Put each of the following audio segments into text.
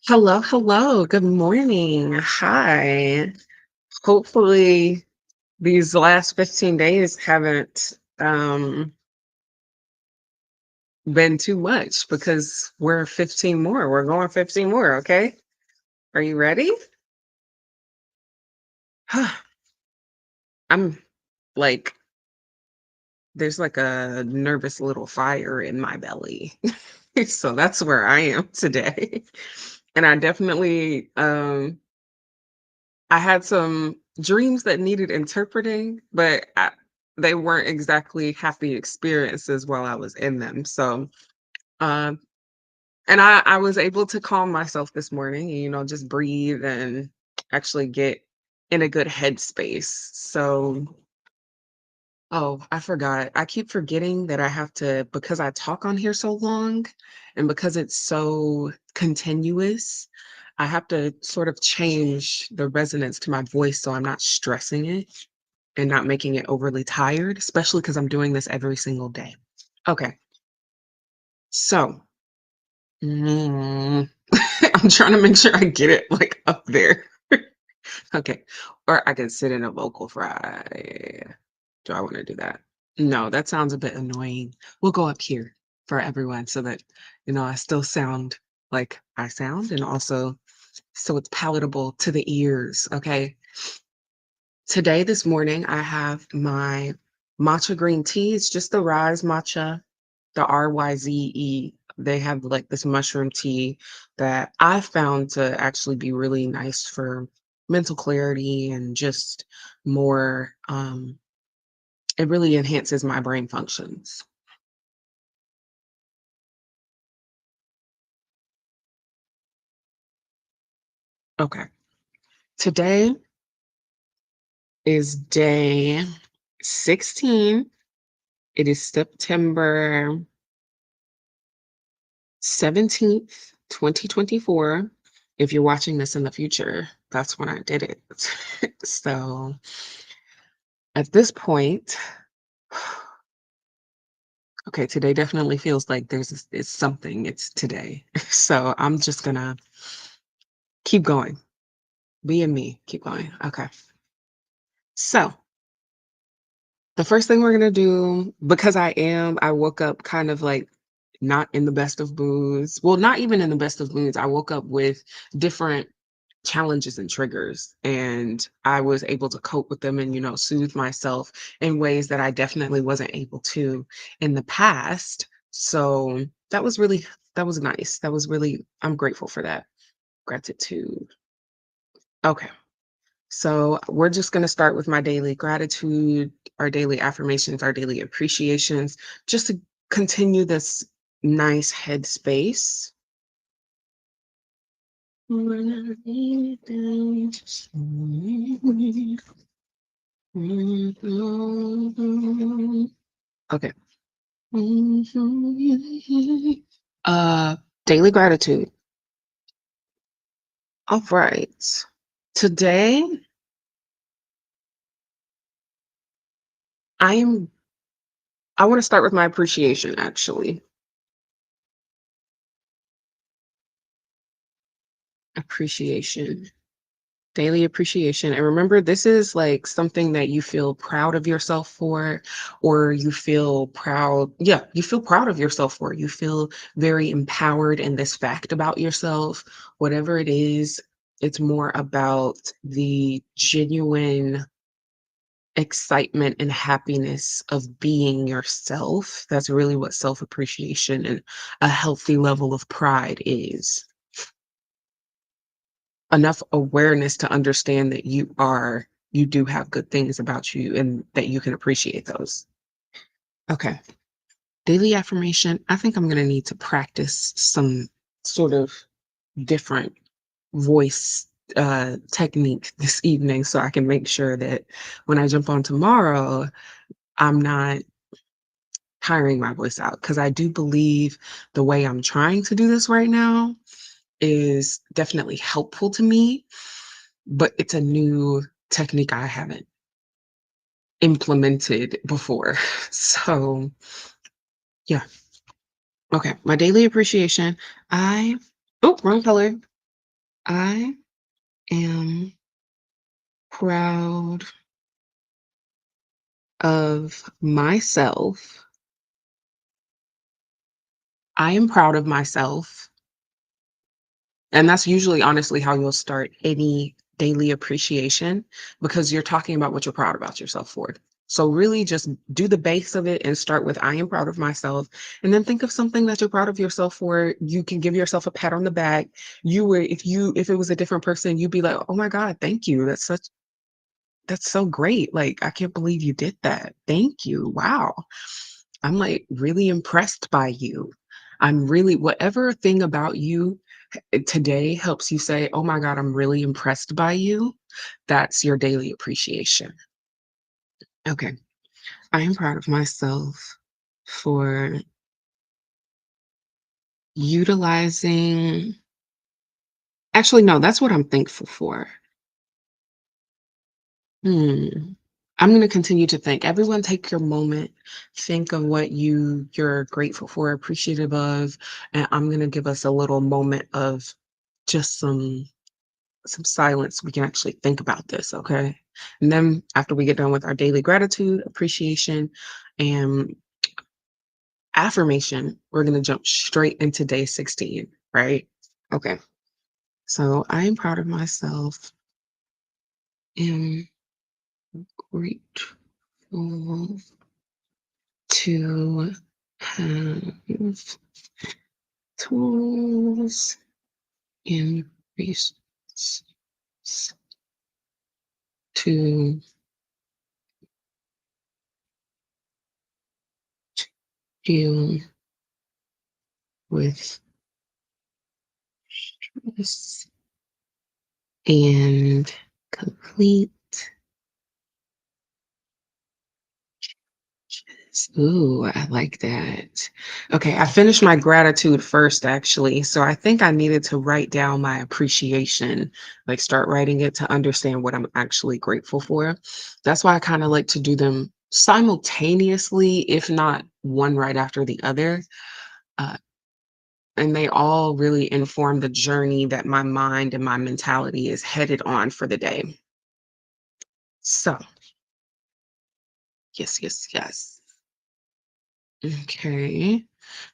Hello, hello. Good morning. Hi. Hopefully these last 15 days haven't been too much because we're 15 more. We're going 15 more, okay? Are you ready? I'm like there's like a nervous little fire in my belly. So that's where I am today. And I definitely I had some dreams that needed interpreting, but they weren't exactly happy experiences while I was in them. So, um, and I was able to calm myself this morning, just breathe and actually get in a good headspace. So, oh, I forgot. I keep forgetting that I have to, because I talk on here so long and because it's so continuous, I have to sort of change the resonance to my voice so I'm not stressing it and not making it overly tired, especially because I'm doing this every single day. Okay, so mm, I'm trying to make sure I get it like up there. Okay, or I can sit in a vocal fry. Do I want to do that? No, that sounds a bit annoying. We'll go up here for everyone so that, I still sound like I sound and also so it's palatable to the ears. Okay. Today, this morning, I have my matcha green tea. It's just the Rise matcha, the RYZE. They have like this mushroom tea that I found to actually be really nice for mental clarity and just more, it really enhances my brain functions. Okay. Today is day 16. It is September 17th, 2024. If you're watching this in the future, that's when I did it. So at this point, okay, today definitely feels like it's something. It's today. So I'm just gonna keep going. Being me, keep going. Okay. So the first thing we're gonna do, because I woke up kind of like not in the best of moods. Well, not even in the best of moods. I woke up with different challenges and triggers, and I was able to cope with them and, soothe myself in ways that I definitely wasn't able to in the past. So that was nice. That was really, I'm grateful for that. Gratitude. Okay. So we're just going to start with my daily gratitude, our daily affirmations, our daily appreciations, just to continue this nice headspace. Okay. Uh, daily gratitude. All right. Today, I am. I want to start with my appreciation. Actually, appreciation. Daily appreciation. And remember, this is like something that you feel proud of yourself for, or you feel proud. Yeah, you feel proud of yourself for. You feel very empowered in this fact about yourself. Whatever it is, it's more about the genuine excitement and happiness of being yourself. That's really what self appreciation and a healthy level of pride is. Enough awareness to understand that you do have good things about you and that you can appreciate those. Okay. Daily affirmation. I think I'm going to need to practice some sort of different voice technique this evening so I can make sure that when I jump on tomorrow, I'm not tiring my voice out because I do believe the way I'm trying to do this right now is definitely helpful to me, but it's a new technique I haven't implemented before. So, yeah. Okay. My daily appreciation. I, oh, wrong color. I am proud of myself. I am proud of myself. And that's usually honestly how you'll start any daily appreciation because you're talking about what you're proud about yourself for. So really just do the base of it and start with I am proud of myself. And then think of something that you're proud of yourself for. You can give yourself a pat on the back. If it was a different person, you'd be like, oh my God, thank you. That's so great. Like, I can't believe you did that. Thank you. Wow. I'm like really impressed by you. I'm really whatever thing about you today helps you say, "Oh my God, I'm really impressed by you." That's your daily appreciation. Okay. I am proud of myself for utilizing actually, no, that's what I'm thankful for. Hmm. I'm going to continue to think. Everyone take your moment. Think of what you're grateful for, appreciative of, and I'm going to give us a little moment of just some silence. We can actually think about this, okay? And then after we get done with our daily gratitude, appreciation, and affirmation, we're going to jump straight into day 16, right? Okay. So I am proud of myself. Am grateful to have tools and resources to deal with stress and complete. Ooh, I like that. Okay, I finished my gratitude first, actually. So I think I needed to write down my appreciation, like start writing it to understand what I'm actually grateful for. That's why I kind of like to do them simultaneously, if not one right after the other. Uh, and they all really inform the journey that my mind and my mentality is headed on for the day. So, yes, yes, yes. Okay.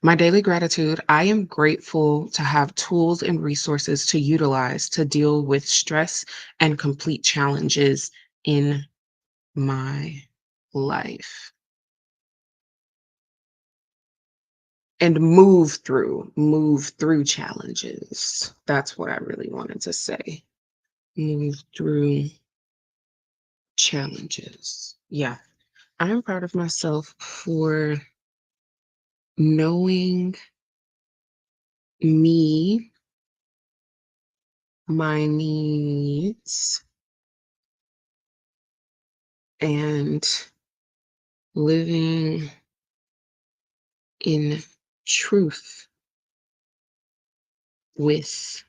My daily gratitude. I am grateful to have tools and resources to utilize to deal with stress and complete challenges in my life and move through challenges. That's what I really wanted to say. Move through challenges. Yeah. I'm proud of myself for knowing me, my needs, and living in truth with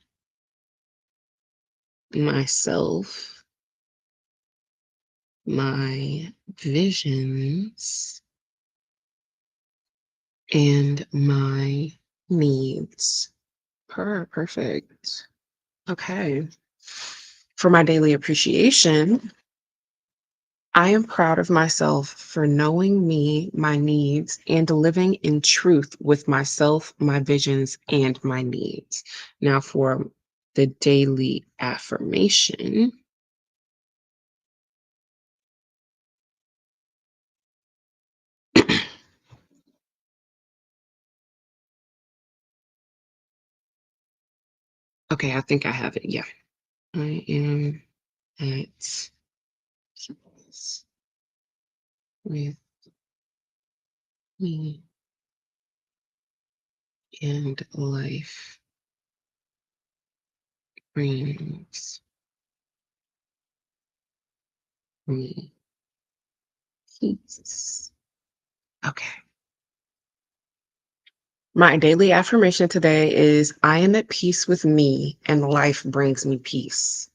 myself, my visions, and my needs. Perfect. Okay. For my daily appreciation, I am proud of myself for knowing me, my needs, and living in truth with myself, my visions, and my needs. Now, for the daily affirmation, okay, I think I have it. Yeah. I am at peace with me and life brings me peace. Okay. My daily affirmation today is I am at peace with me and life brings me peace.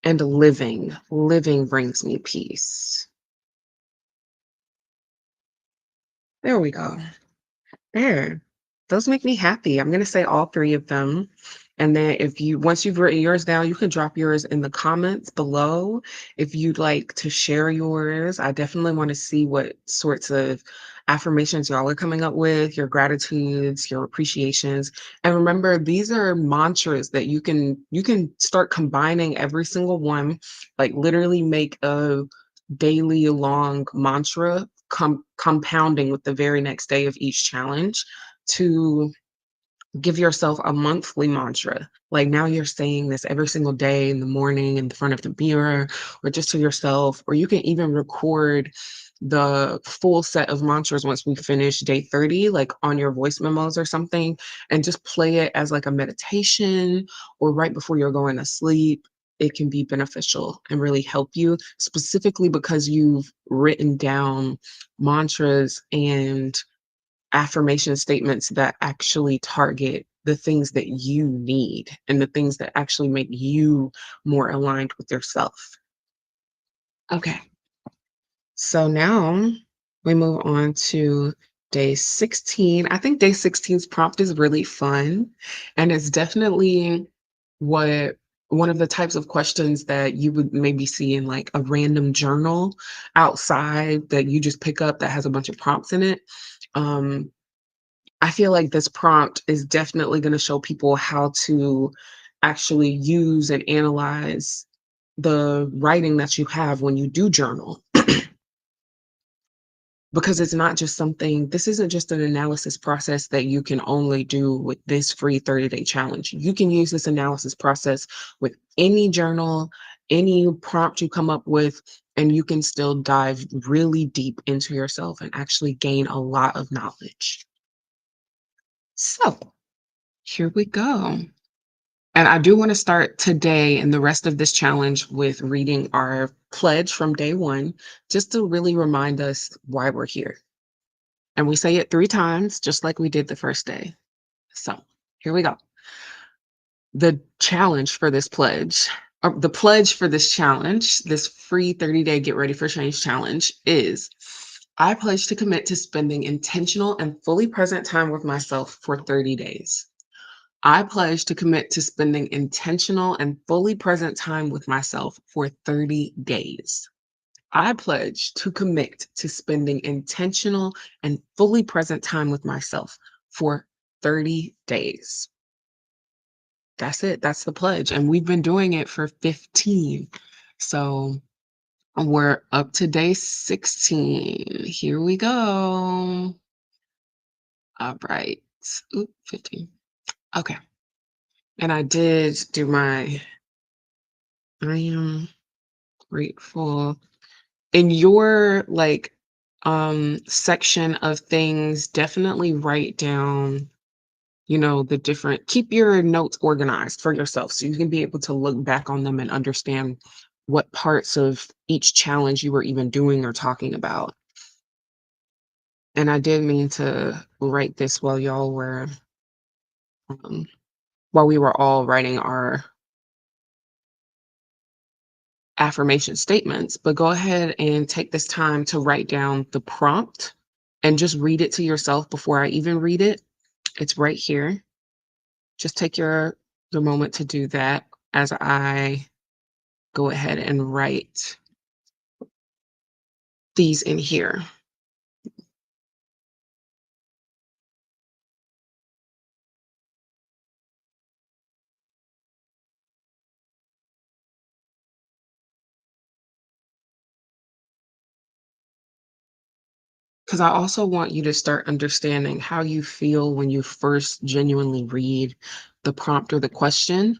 And living brings me peace. There we go. There. Those make me happy. I'm going to say all three of them. And then if you once you've written yours down, you can drop yours in the comments below if you'd like to share yours. I definitely want to see what sorts of affirmations y'all are coming up with, your gratitudes, your appreciations. And remember, these are mantras that you can start combining every single one, like literally make a daily long mantra compounding with the very next day of each challenge to give yourself a monthly mantra. Like now you're saying this every single day in the morning in the front of the mirror or just to yourself, or you can even record the full set of mantras once we finish day 30, like on your voice memos or something, and just play it as like a meditation or right before you're going to sleep. It can be beneficial and really help you specifically because you've written down mantras and affirmation statements that actually target the things that you need and the things that actually make you more aligned with yourself. Okay. So now we move on to day 16. I think day 16's prompt is really fun. And it's definitely what one of the types of questions that you would maybe see in like a random journal outside that you just pick up that has a bunch of prompts in it. Um, I feel like this prompt is definitely going to show people how to actually use and analyze the writing that you have when you do journal. Because it's not just something, this isn't just an analysis process that you can only do with this free 30-day challenge. You can use this analysis process with any journal, any prompt you come up with, and you can still dive really deep into yourself and actually gain a lot of knowledge. So, here we go. And I do want to start today and the rest of this challenge with reading our pledge from day one, just to really remind us why we're here. And we say it 3 times, just like we did the first day. So here we go. The challenge for this pledge, or the pledge for this challenge, this free 30-day Get Ready for Change challenge is I pledge to commit to spending intentional and fully present time with myself for 30 days. I pledge to commit to spending intentional and fully present time with myself for 30 days. I pledge to commit to spending intentional and fully present time with myself for 30 days. That's it. That's the pledge. And we've been doing it for 15. So we're up to day 16. Here we go. All right. Oop, 15. Okay. And I did do my I am grateful. In your like section of things, definitely write down, the different keep your notes organized for yourself so you can be able to look back on them and understand what parts of each challenge you were even doing or talking about. And I did mean to write this um, while we were all writing our affirmation statements, but go ahead and take this time to write down the prompt and just read it to yourself before I even read it. It's right here. Just take your moment to do that as I go ahead and write these in here. Because I also want you to start understanding how you feel when you first genuinely read the prompt or the question.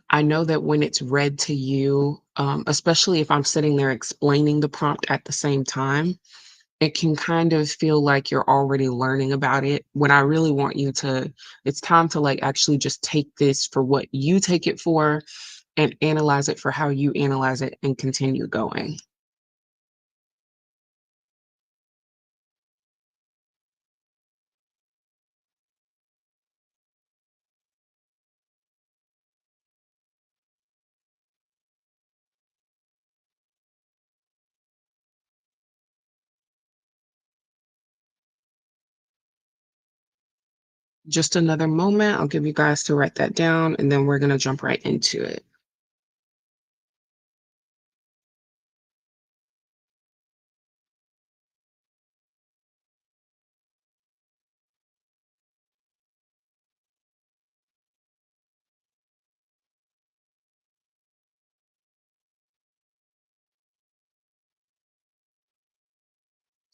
I know that when it's read to you, especially if I'm sitting there explaining the prompt at the same time, it can kind of feel like you're already learning about it when I really want you to it's time to like actually just take this for what you take it for and analyze it for how you analyze it and continue going. Just another moment. I'll give you guys to write that down, and then we're going to jump right into it.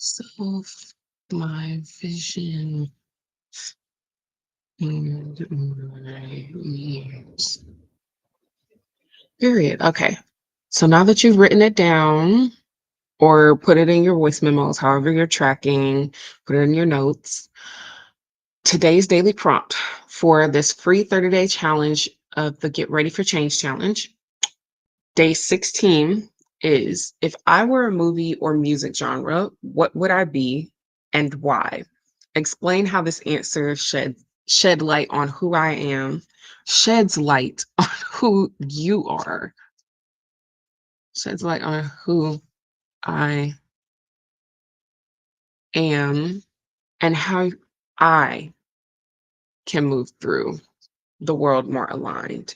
Self, my vision, and my needs. Period. Okay. So now that you've written it down or put it in your voice memos, however you're tracking, put it in your notes. Today's daily prompt for this free 30-day challenge of the Get Ready for Change challenge. Day 16 is, if I were a movie or music genre, what would I be and why? Explain how this answer shed light on who I am, sheds light on who you are, sheds light on who I am, and how I can move through the world more aligned.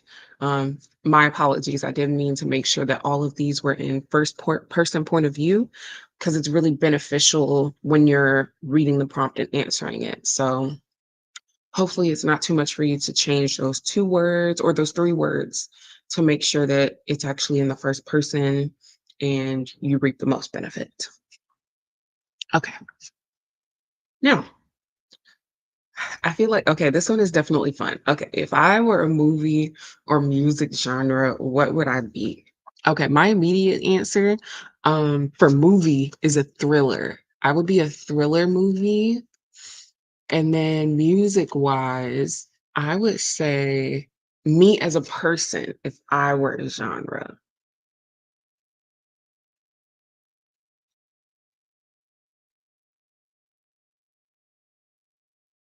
My apologies. I didn't mean to make sure that all of these were in person point of view, because it's really beneficial when you're reading the prompt and answering it. So hopefully it's not too much for you to change those 2 words or those 3 words to make sure that it's actually in the first person and you reap the most benefit. Okay. Now, I feel like, okay, this one is definitely fun. Okay, if I were a movie or music genre, what would I be? Okay, my immediate answer for movie is a thriller. I would be a thriller movie. And then music wise, I would say me as a person, if I were a genre.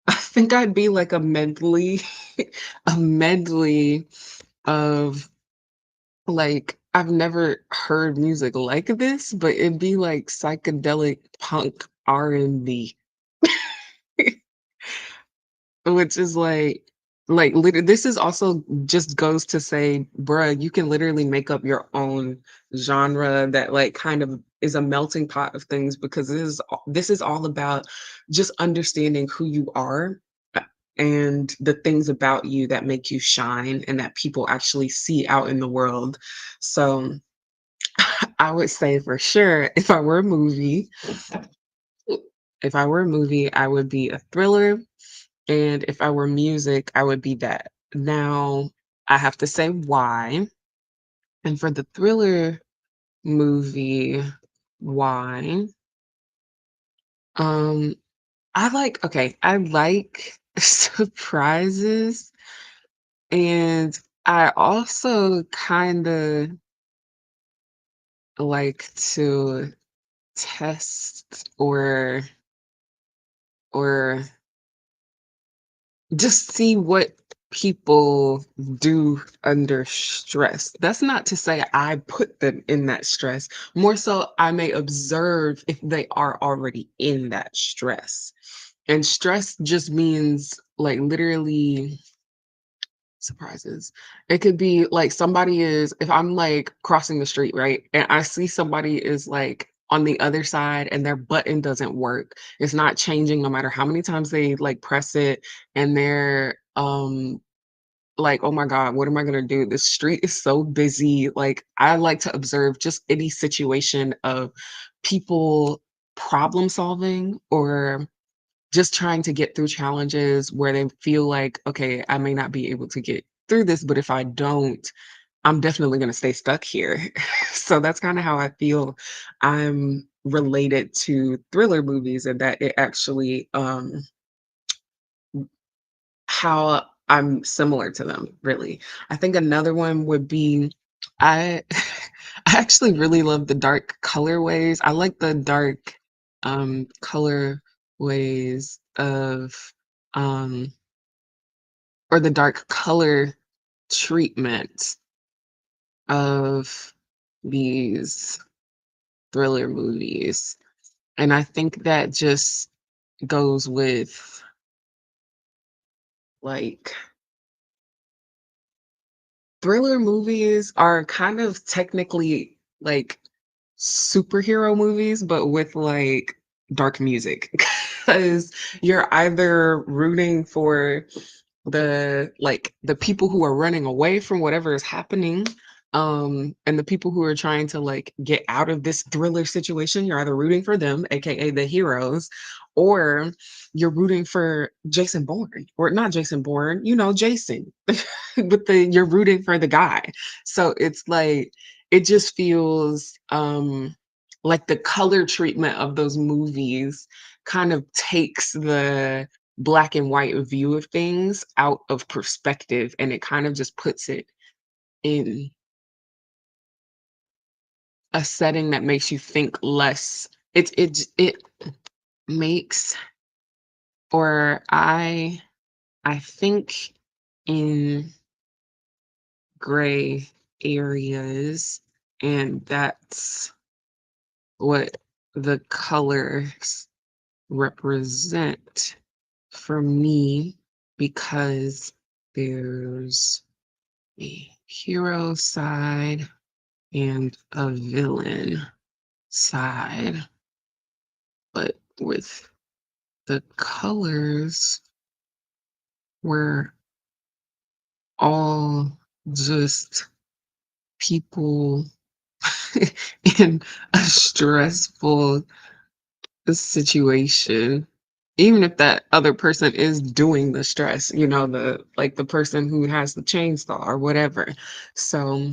I think I'd be like a medley, a medley of, like, I've never heard music like this, but it'd be like psychedelic punk R&B, which is this is also just goes to say, bruh, you can literally make up your own genre that like kind of is a melting pot of things, because this is all about just understanding who you are, uh, and the things about you that make you shine and that people actually see out in the world. So I would say for sure, if I were a movie, I would be a thriller, and if I were music, I would be that. Now, I have to say why. And for the thriller movie, why? Um, I like surprises, and I also kind of like to test or just see what people do under stress. That's not to say I put them in that stress. More so, I may observe if they are already in that stress. And stress just means like literally surprises. It could be like somebody is, if I'm like crossing the street, right? And I see somebody is like on the other side and their button doesn't work. It's not changing no matter how many times they like press it, and they're like, oh my God, what am I gonna do? The street is so busy. Like, I like to observe just any situation of people problem solving or just trying to get through challenges where they feel like, okay, I may not be able to get through this, but if I don't, I'm definitely going to stay stuck here. So that's kind of how I feel I'm related to thriller movies, and that it actually, how I'm similar to them, really. I think another one would be, I I actually really love the dark colorways. I like the dark colorways of um or the dark color treatment of these thriller movies. And I think that just goes with like thriller movies are kind of technically like superhero movies, but with like dark music. Because you're either rooting for the people who are running away from whatever is happening, and the people who are trying to like get out of this thriller situation, you're either rooting for them, aka the heroes, or you're rooting for Jason Bourne, or not Jason Bourne, Jason. But you're rooting for the guy. So it's like it just feels like the color treatment of those movies kind of takes the black and white view of things out of perspective, and it kind of just puts it in a setting that makes you think less. It makes, or I think in gray areas, and that's what the colors represent for me, because there's a hero side and a villain side, but with the colors, we're all just people in a stressful situation, even if that other person is doing the stress, the person who has the chainsaw or whatever. So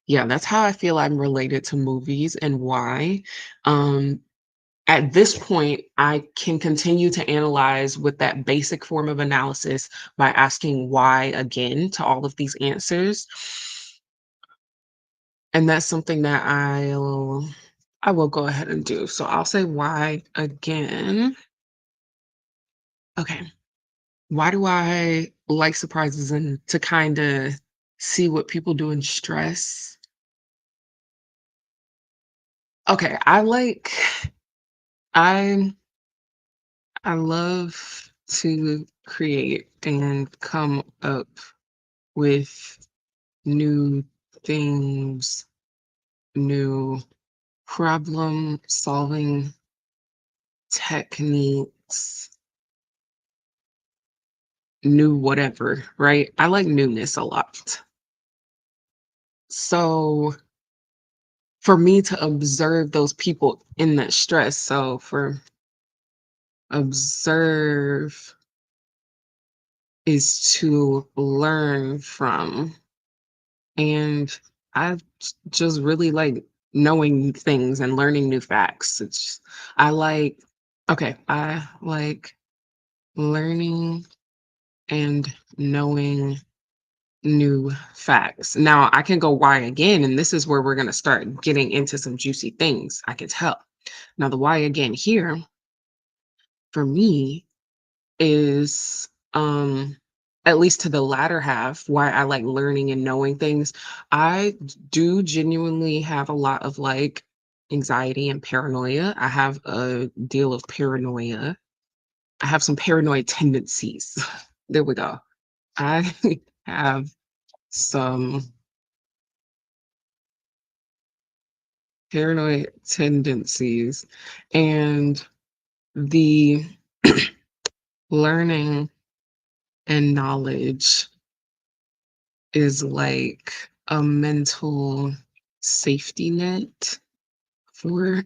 yeah, that's how I feel I'm related to movies, and why. um at this point, I can continue to analyze with that basic form of analysis by asking why again to all of these answers. And that's something that I will go ahead and do. So I'll say why again. Okay. Why do I like surprises, and to kind of see what people do in stress? Okay, I I love to create and come up with new things, new problem solving techniques, new whatever, right? I like newness a lot. So for me to observe those people in that stress, so for observe is to learn from. And I just really like knowing new things and learning new facts. I like, okay, I like learning and knowing new facts. Now I can go why again, and this is where we're going to start getting into some juicy things, I can tell. Now, the why again here for me is, at least to the latter half, why I like learning and knowing things. I do genuinely have a lot of like anxiety and paranoia. I have a deal of paranoia. I have some paranoid tendencies. There we go. I have some paranoid tendencies, and the learning and knowledge is like a mental safety net for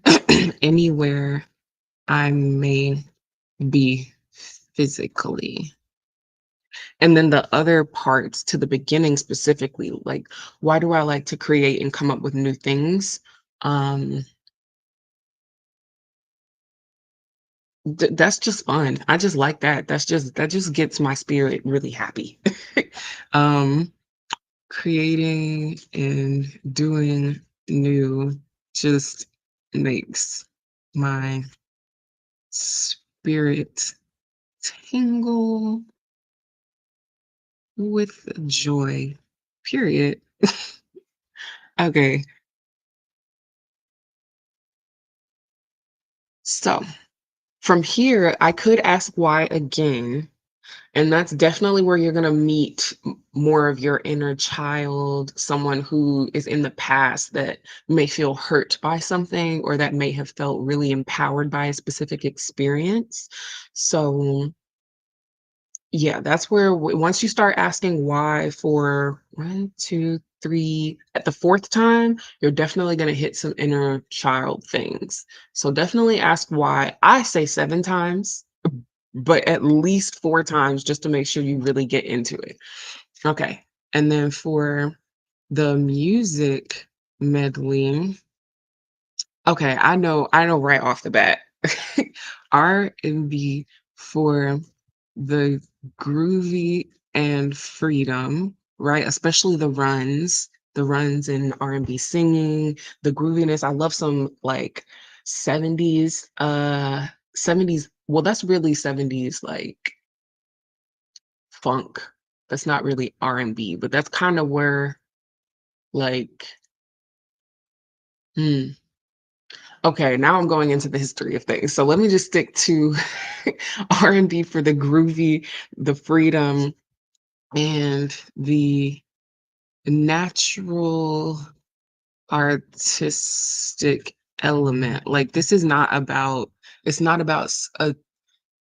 anywhere I may be physically. And then the other parts to the beginning specifically, like why do I like to create and come up with new things? Um, that's just fun. I just like that. That just gets my spirit really happy. um, Creating and doing new just makes my spirit tingle with joy. Period. Okay, so from here, I could ask why again, And that's definitely where you're gonna meet more of your inner child, someone who is in the past that may feel hurt by something or that may have felt really empowered by a specific experience. So, yeah, that's where once you start asking why for one, two, three, at the fourth time, you're definitely going to hit some inner child things. So definitely ask why. I say seven times, but at least four times just to make sure you really get into it. Okay. And then for the music medley, okay, I know right off the bat. R&B for the groovy and freedom, right? Especially the runs in R&B singing, the grooviness. I love some like 70s 70s, well that's really 70s like funk. That's not really R&B, but that's kind of where like hmm, okay, now I'm going into the history of things. So let me just stick to R&B for the groovy, the freedom, and the natural artistic element. Like this is not about it's not about a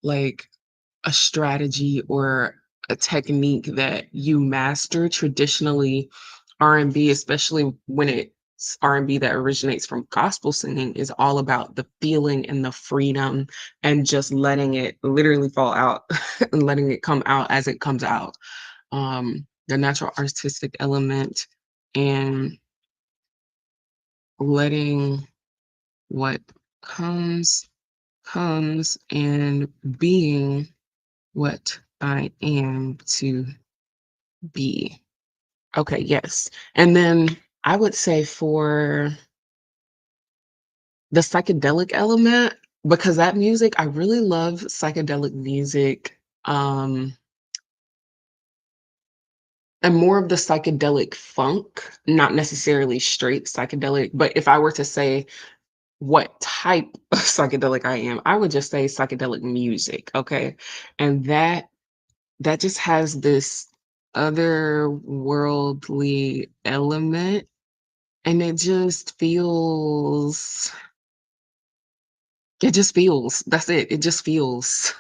like a strategy or a technique that you master. Traditionally, R&B, especially when it's R&B that originates from gospel singing, is all about the feeling and the freedom and just letting it literally fall out and letting it come out as it comes out. The natural artistic element and letting what comes comes and being what I am to be. Okay, yes. And then I would say for the psychedelic element, because that music, I really love psychedelic music, and more of the psychedelic funk, not necessarily straight psychedelic. But if I were to say what type of psychedelic I am, I would just say psychedelic music. Okay. And that just has this otherworldly element, and it just feels, that's it, it just feels,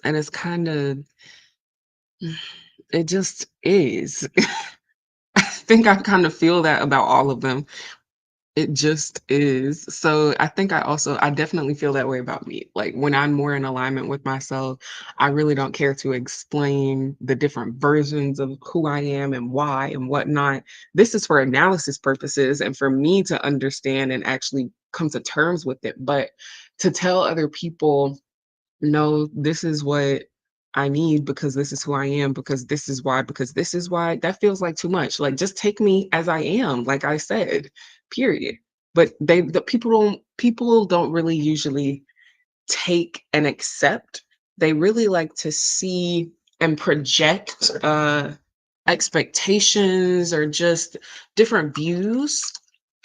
and it's kind of it just is. I think I kind of feel that about all of them. It just is. So I definitely feel that way about me. Like when I'm more in alignment with myself, I really don't care to explain the different versions of who I am and why and whatnot. This is for analysis purposes and for me to understand and actually come to terms with it. But to tell other people, no, this is what I need because this is who I am, because this is why, that feels like too much. Like just take me as I am, like I said, period. But the people don't really usually take and accept. They really like to see and project expectations or just different views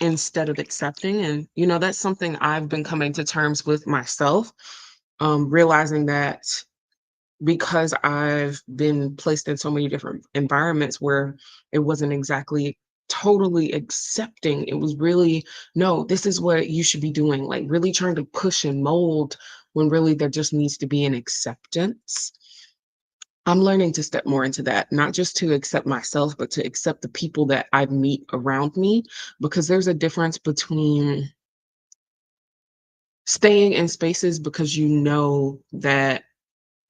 instead of accepting. And that's something I've been coming to terms with myself, realizing that because I've been placed in so many different environments where it wasn't exactly totally accepting. It was really, no, this is what you should be doing, like really trying to push and mold when really there just needs to be an acceptance. I'm learning to step more into that, not just to accept myself, but to accept the people that I meet around me, because there's a difference between staying in spaces because you know that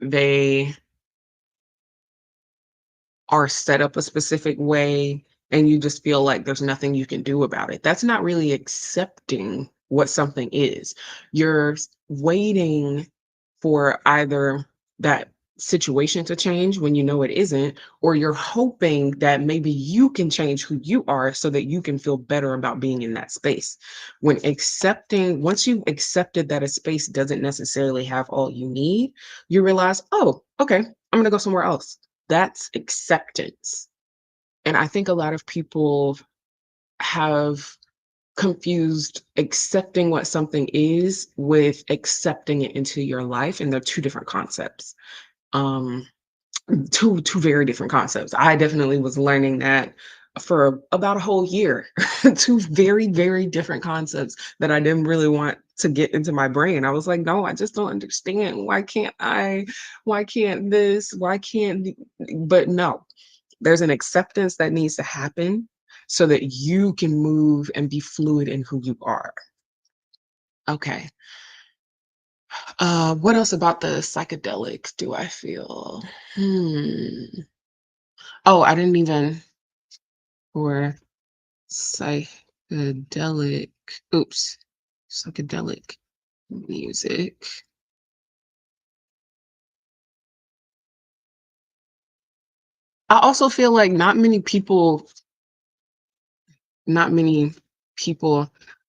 they are set up a specific way and you just feel like there's nothing you can do about it. That's not really accepting what something is. You're waiting for either that situation to change when you know it isn't, or you're hoping that maybe you can change who you are so that you can feel better about being in that space. Once you've accepted that a space doesn't necessarily have all you need, you realize, oh, okay, I'm going to go somewhere else. That's acceptance. And I think a lot of people have confused accepting what something is with accepting it into your life, and they're two different concepts. Um, two very different concepts. I definitely was learning that for about a whole year. Two very, very different concepts that I didn't really want to get into my brain. I was like, "No, I just don't understand. Why can't I? Why can't this? Why can't the" but no, there's an acceptance that needs to happen so that you can move and be fluid in who you are. Okay. What else about the psychedelic do I feel? Hmm. Oh, I didn't even for psychedelic, oops, psychedelic music. I also feel like not many people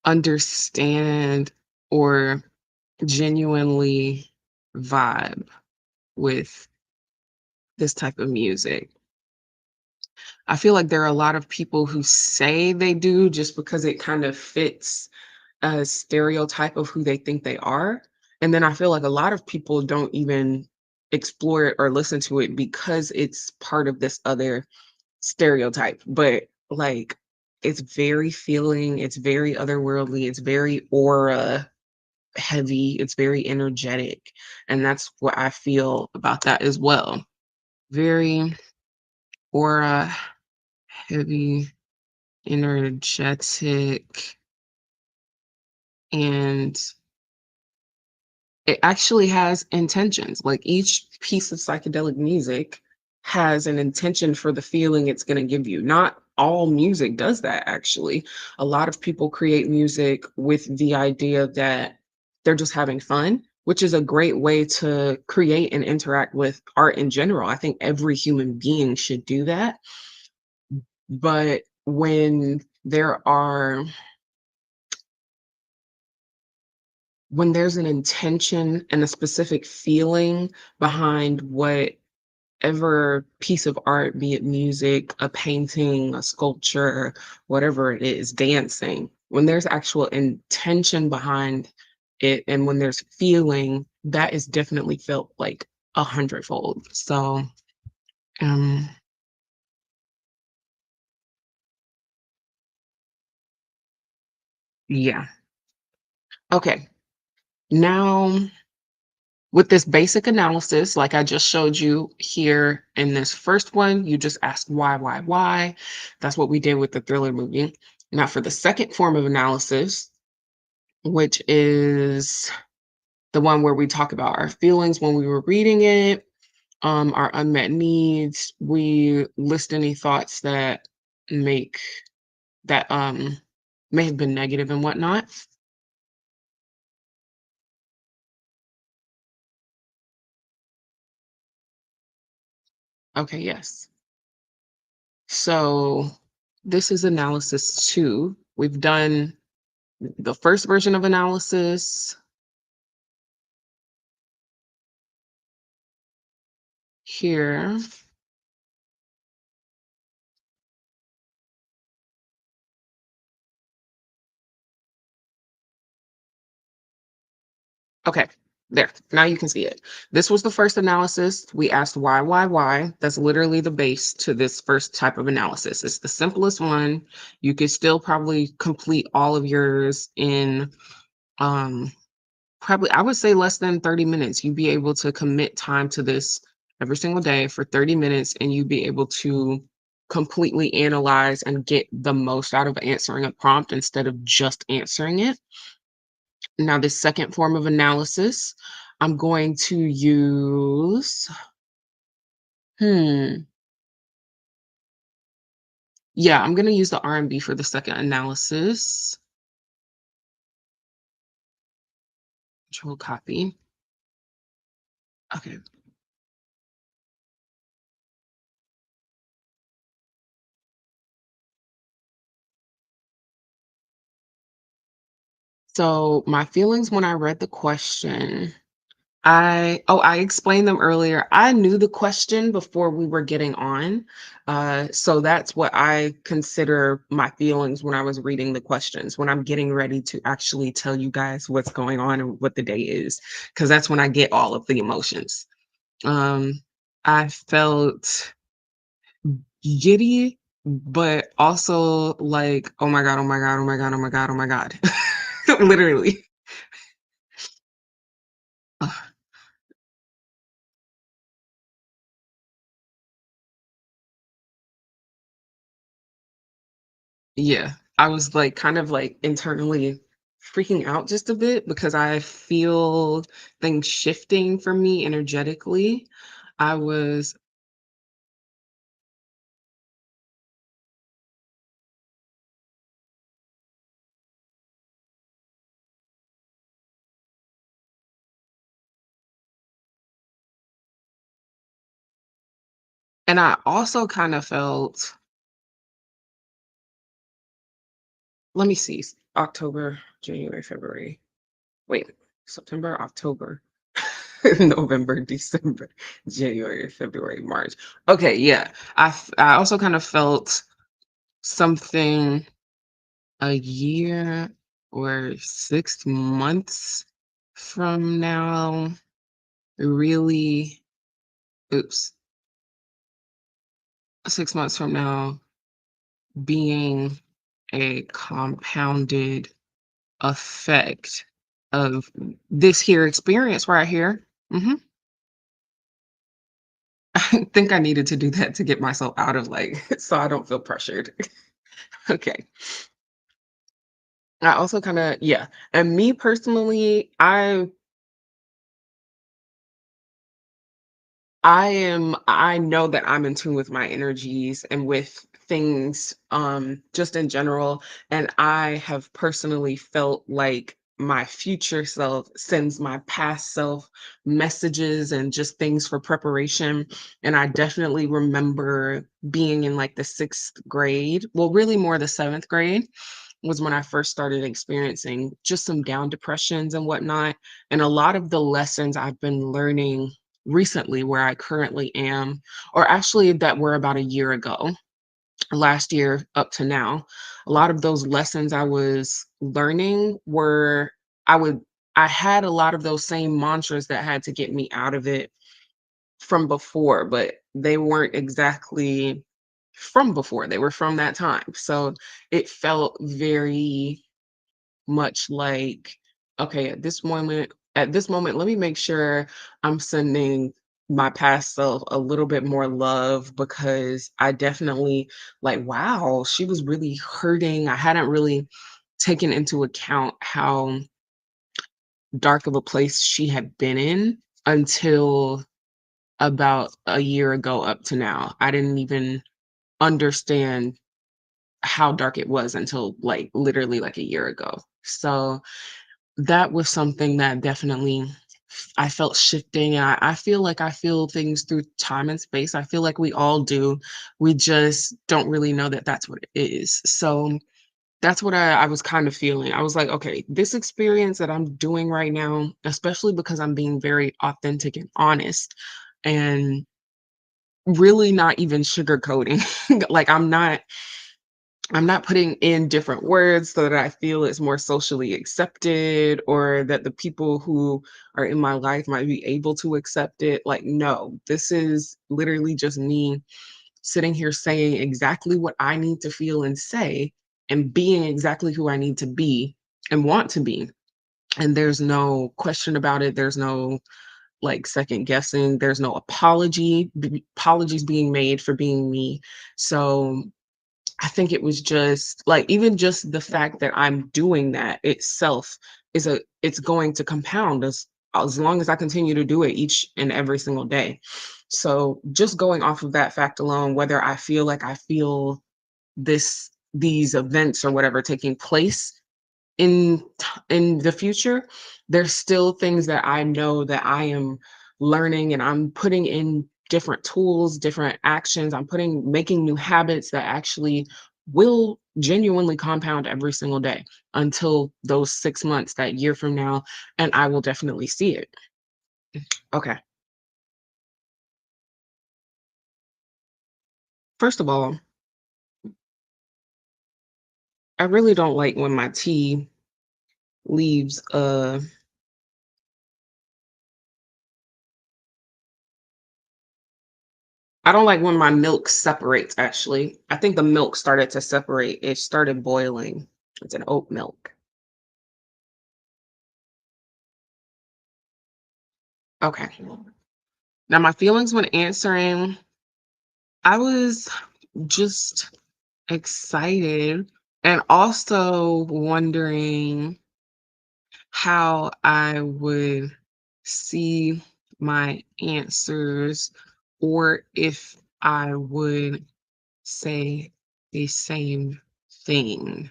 understand or genuinely vibe with this type of music. I feel like there are a lot of people who say they do just because it kind of fits a stereotype of who they think they are. And then I feel like a lot of people don't even explore it or listen to it because it's part of this other stereotype. But like it's very feeling, it's very otherworldly, it's very aura heavy, it's very energetic. And that's what I feel about that as well. Very aura heavy, energetic, and it actually has intentions. Like each piece of psychedelic music has an intention for the feeling it's going to give you. Not all music does that, actually. A lot of people create music with the idea that they're just having fun, which is a great way to create and interact with art in general. I think every human being should do that. But when there's an intention and a specific feeling behind whatever piece of art, be it music, a painting, a sculpture, whatever it is, dancing, when there's actual intention behind it and when there's feeling, that is definitely felt like a hundredfold. So, um, yeah. Okay. Now, with this basic analysis, like I just showed you here in this first one, you just ask why. That's what we did with the thriller movie. Now, for the second form of analysis, which is the one where we talk about our feelings when we were reading it, our unmet needs, we list any thoughts that make that may have been negative and whatnot. Okay, yes. So this is analysis two. We've done the first version of analysis here. Okay, there. Now you can see it. This was the first analysis. We asked why. That's literally the base to this first type of analysis. It's the simplest one. You could still probably complete all of yours in um probably, I would say, less than 30 minutes. You'd be able to commit time to this every single day for 30 minutes, and you'd be able to completely analyze and get the most out of answering a prompt instead of just answering it. Now, this second form of analysis, I'm going to use, hmm, yeah, I'm going to use the R&B for the second analysis. Control copy. Okay. So, my feelings when I read the question, I explained them earlier. I knew the question before we were getting on. So that's what I consider my feelings when I was reading the questions, when I'm getting ready to actually tell you guys what's going on and what the day is, because that's when I get all of the emotions. Um, I felt giddy, but also like, "Oh my god, oh my god, oh my god, oh my god, oh my god." Literally. Yeah, I was, like, kind of, like, internally freaking out just a bit because I feel things shifting for me energetically. I was and I also kinda felt let me see, October, January, February. Wait, September, October, November, December, January, February, March. Okay, yeah. I also kind of felt something a year or 6 months from now really oops, 6 months from now being a compounded effect of this here experience right here. Mhm. I think I needed to do that to get myself out of, like so I don't feel pressured. Okay. I also kinda yeah, and me personally, I know that I'm in tune with my energies and with things, just in general, and I have personally felt like my future self sends my past self messages and just things for preparation, and I definitely remember being in, like, the 6th grade, well, really more the 7th grade, was when I first started experiencing just some down depressions and whatnot, and a lot of the lessons I've been learning recently where I currently am, or actually that were about a year ago, last year up to now, a lot of those lessons I was learning were I would I had a lot of those same mantras that had to get me out of it from before, but they weren't exactly from before. They were from that time. So it felt very much like, okay, at this moment, let me make sure I'm sending my past self a little bit more love because I definitely like, wow, she was really hurting. I hadn't really taken into account how dark of a place she had been in until about a year ago up to now. I didn't even understand how dark it was until like literally like a year ago. So that was something that definitely I felt shifting. I feel like I feel things through time and space. I feel like we all do. We just don't really know that that's what it is. So that's what I was kind of feeling. I was like, okay, this experience that I'm doing right now, especially because I'm being very authentic and honest and really not even sugarcoating. Like I'm not putting in different words so that I feel it's more socially accepted or that the people who are in my life might be able to accept it. Like, no, this is literally just me sitting here saying exactly what I need to feel and say and being exactly who I need to be and want to be. And there's no question about it. There's no like second guessing. There's no apologies being made for being me. So I think it was just like even just the fact that I'm doing that itself it's going to compound as long as I continue to do it each and every single day. So just going off of that fact alone, whether I feel like I feel these events or whatever taking place in the future, there's still things that I know that I am learning and I'm putting in different tools, different actions. I'm putting making new habits that actually will genuinely compound every single day until those 6 months, that year from now, and I will definitely see it. Okay. First of all, I really don't like when my tea leaves I don't like when my milk separates, actually. I think the milk started to separate. It started boiling. It's an oat milk. Okay. Now, my feelings when answering, I was just excited and also wondering how I would see my answers or if I would say the same thing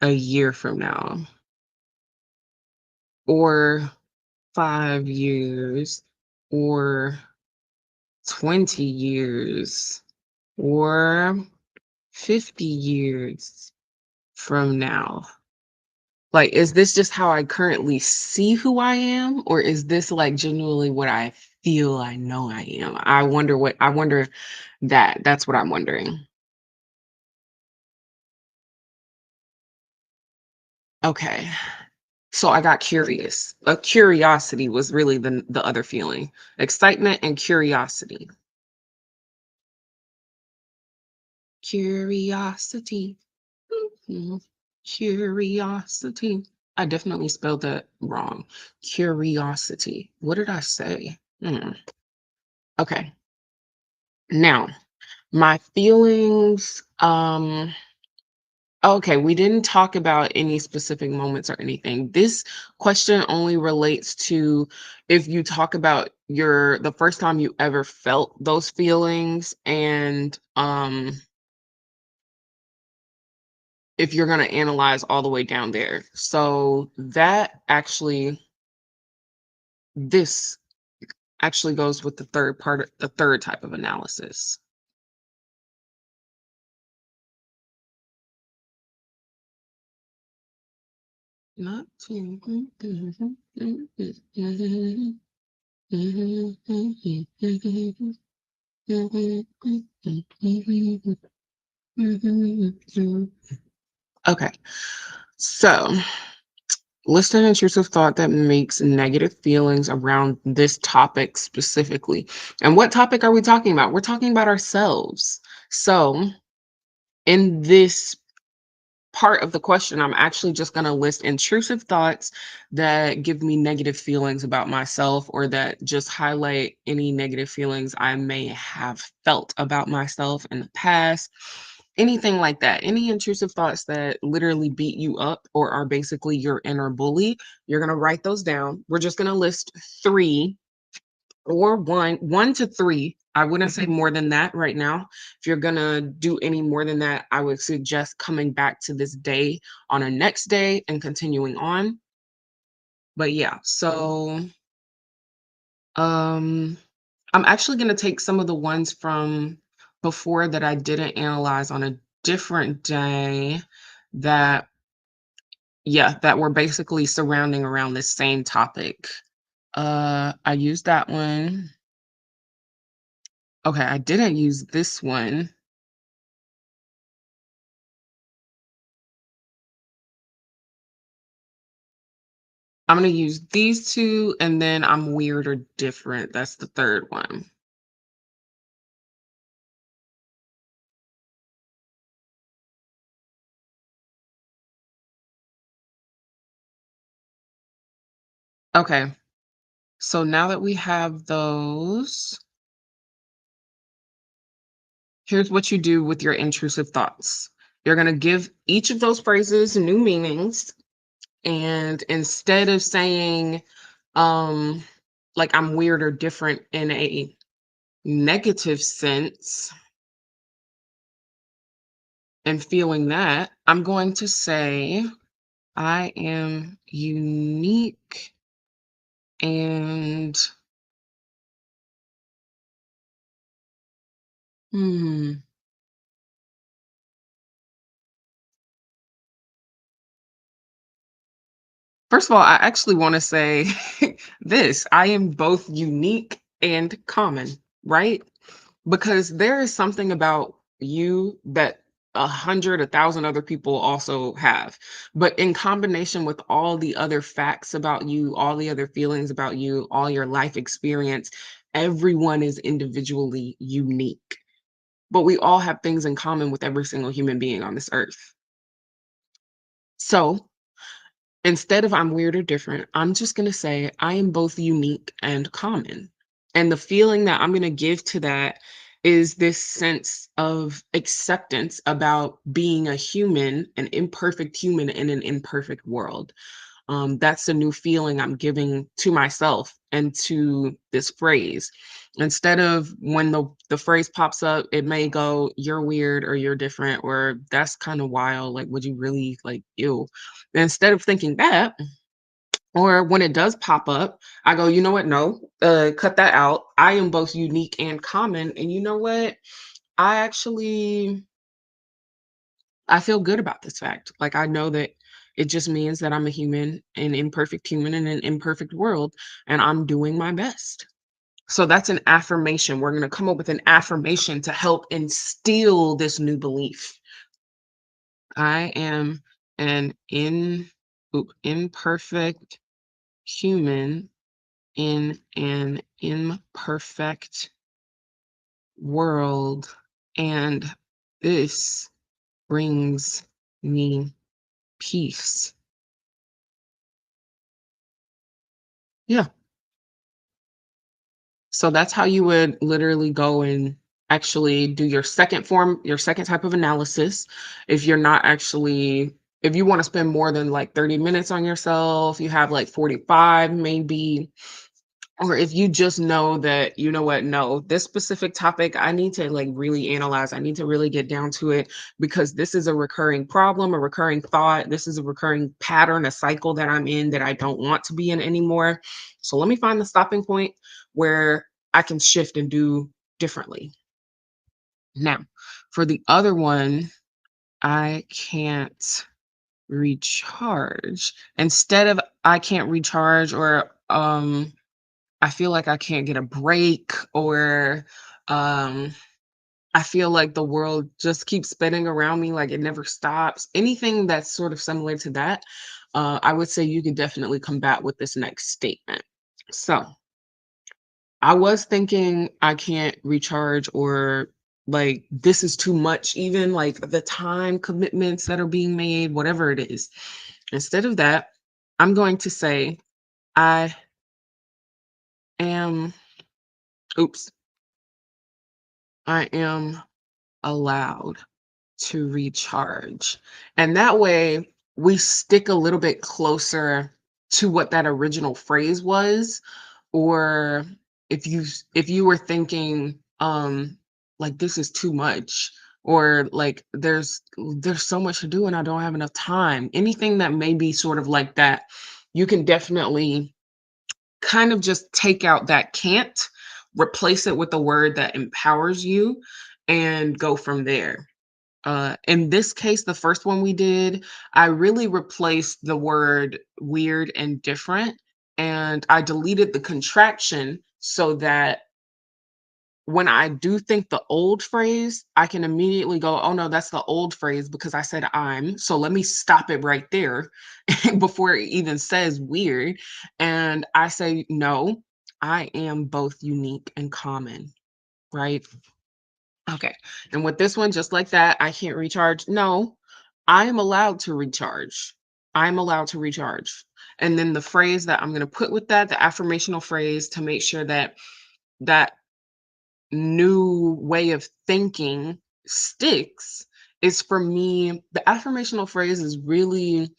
a year from now or 5 years or 20 years or 50 years from now. Like, is this just how I currently see who I am, or is this like genuinely what I feel I know I am? I wonder that's what I'm wondering. Okay. So I got curious. Curiosity was really the other feeling. Excitement and curiosity. Curiosity. Mhm. Curiosity. I definitely spelled that wrong. Curiosity. What did I say? Okay. Now, my feelings, okay, we didn't talk about any specific moments or anything. This question only relates to if you talk about the first time you ever felt those feelings and if you're going to analyze all the way down there. So this actually goes with the third part, the third type of analysis. Not to- Okay, so list an intrusive thought that makes negative feelings around this topic specifically. And what topic are we talking about? We're talking about ourselves. So, in this part of the question, I'm actually just going to list intrusive thoughts that give me negative feelings about myself or that just highlight any negative feelings I may have felt about myself in the past. Anything like that. Any intrusive thoughts that literally beat you up or are basically your inner bully, you're going to write those down. We're just going to list three or one to three. I wouldn't say more than that right now. If you're gonna do any more than that, I would suggest coming back to this day on a next day and continuing on. But yeah, so um I'm actually gonna take some of the ones from before that I didn't analyze on a different day that that were basically surrounding around this same topic. I used that one. Okay, I didn't use this one. I'm gonna use these 2, and then I'm weird or different. That's the third one. Okay, so now that we have those, here's what you do with your intrusive thoughts. You're gonna give each of those phrases new meanings, and instead of saying, um, like I'm weird or different in a negative sense and feeling that, I'm going to say I am unique and hmm. First of all, I actually want to say this. I am both unique and common, right? Because there is something about you that 100, 1,000 other people also have. But in combination with all the other facts about you, all the other feelings about you, all your life experience, everyone is individually unique, but we all have things in common with every single human being on this earth. So instead of I'm weird or different, I'm just going to say I am both unique and common. And the feeling that I'm going to give to that is this sense of acceptance about being a human, an imperfect human in an imperfect world. That's a new feeling I'm giving to myself and to this phrase. Instead of when the phrase pops up, it may go, "You're weird," or "You're different," or "That's kind of wild. Like, would you really like ew?" Instead of thinking that, or when it does pop up, I go, "You know what? No, cut that out. I am both unique and common, and you know what? I actually I feel good about this fact. Like, I know that it just means that I'm a human, an imperfect human in an imperfect world, and I'm doing my best." So that's an affirmation. We're going to come up with an affirmation to help instill this new belief. I am an imperfect human in an imperfect world, and this brings me peace. Yeah. So that's how you would literally go and actually do your second type of analysis. If you're not actually, if you want to spend more than like 30 minutes on yourself, you have like 45 maybe. Or if you just know that, you know what, no, this specific topic, I need to like really analyze. I need to really get down to it because this is a recurring problem, a recurring thought. This is a recurring pattern, a cycle that I'm in that I don't want to be in anymore. So let me find the stopping point where I can shift and do differently. Now, for the other one, I can't recharge. Instead of I can't recharge or I feel like I can't get a break or um I feel like the world just keeps spinning around me like it never stops. Anything that's sort of similar to that, I would say you can definitely combat with this next statement. So I was thinking I can't recharge or like this is too much, even like the time commitments that are being made, whatever it is. Instead of that, I'm going to say I am, oops, I am allowed to recharge. And that way we stick a little bit closer to what that original phrase was. Or if you were thinking like this is too much or like there's so much to do and I don't have enough time. Anything that may be sort of like that, you can definitely kind of just take out that can't, replace it with a word that empowers you and go from there. In this case, the first one we did, I really replaced the word weird and different, and I deleted the contraction so that when I do think the old phrase, I can immediately go, oh no, that's the old phrase because I said I'm. So let me stop it right there before it even says weird. And I say, no, I am both unique and common, right? Okay. And with this one, just like that, I can't recharge. No, I am allowed to recharge. I'm allowed to recharge. And then the phrase that I'm going to put with that, the affirmational phrase to make sure that that new way of thinking sticks is for me, the affirmational phrase is really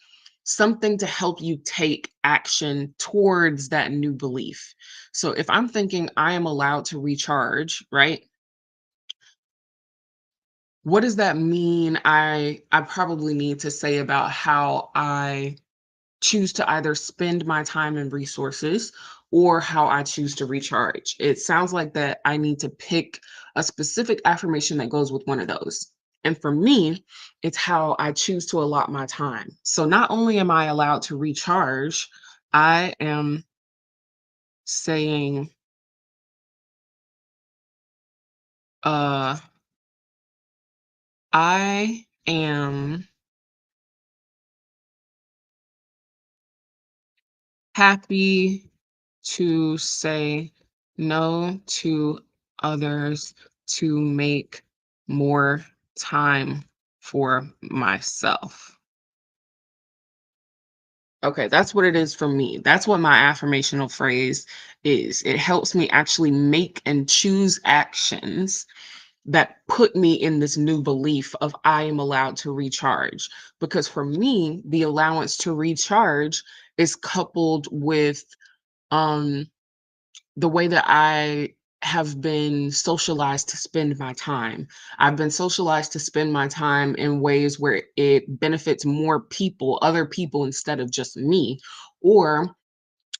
something to help you take action towards that new belief. So if I'm thinking I am allowed to recharge, right? What does that mean? I probably need to say about how I choose to either spend my time and resources or how I choose to recharge. It sounds like that I need to pick a specific affirmation that goes with one of those. And for me, it's how I choose to allot my time. So not only am I allowed to recharge, I am saying, uh, I am happy to say no to others to make more time for myself. Okay, that's what it is for me. That's what my affirmational phrase is. It helps me actually make and choose actions that put me in this new belief of I am allowed to recharge. Because for me, the allowance to recharge is coupled with um the way that I have been socialized to spend my time. I've been socialized to spend my time in ways where it benefits more people, other people instead of just me, or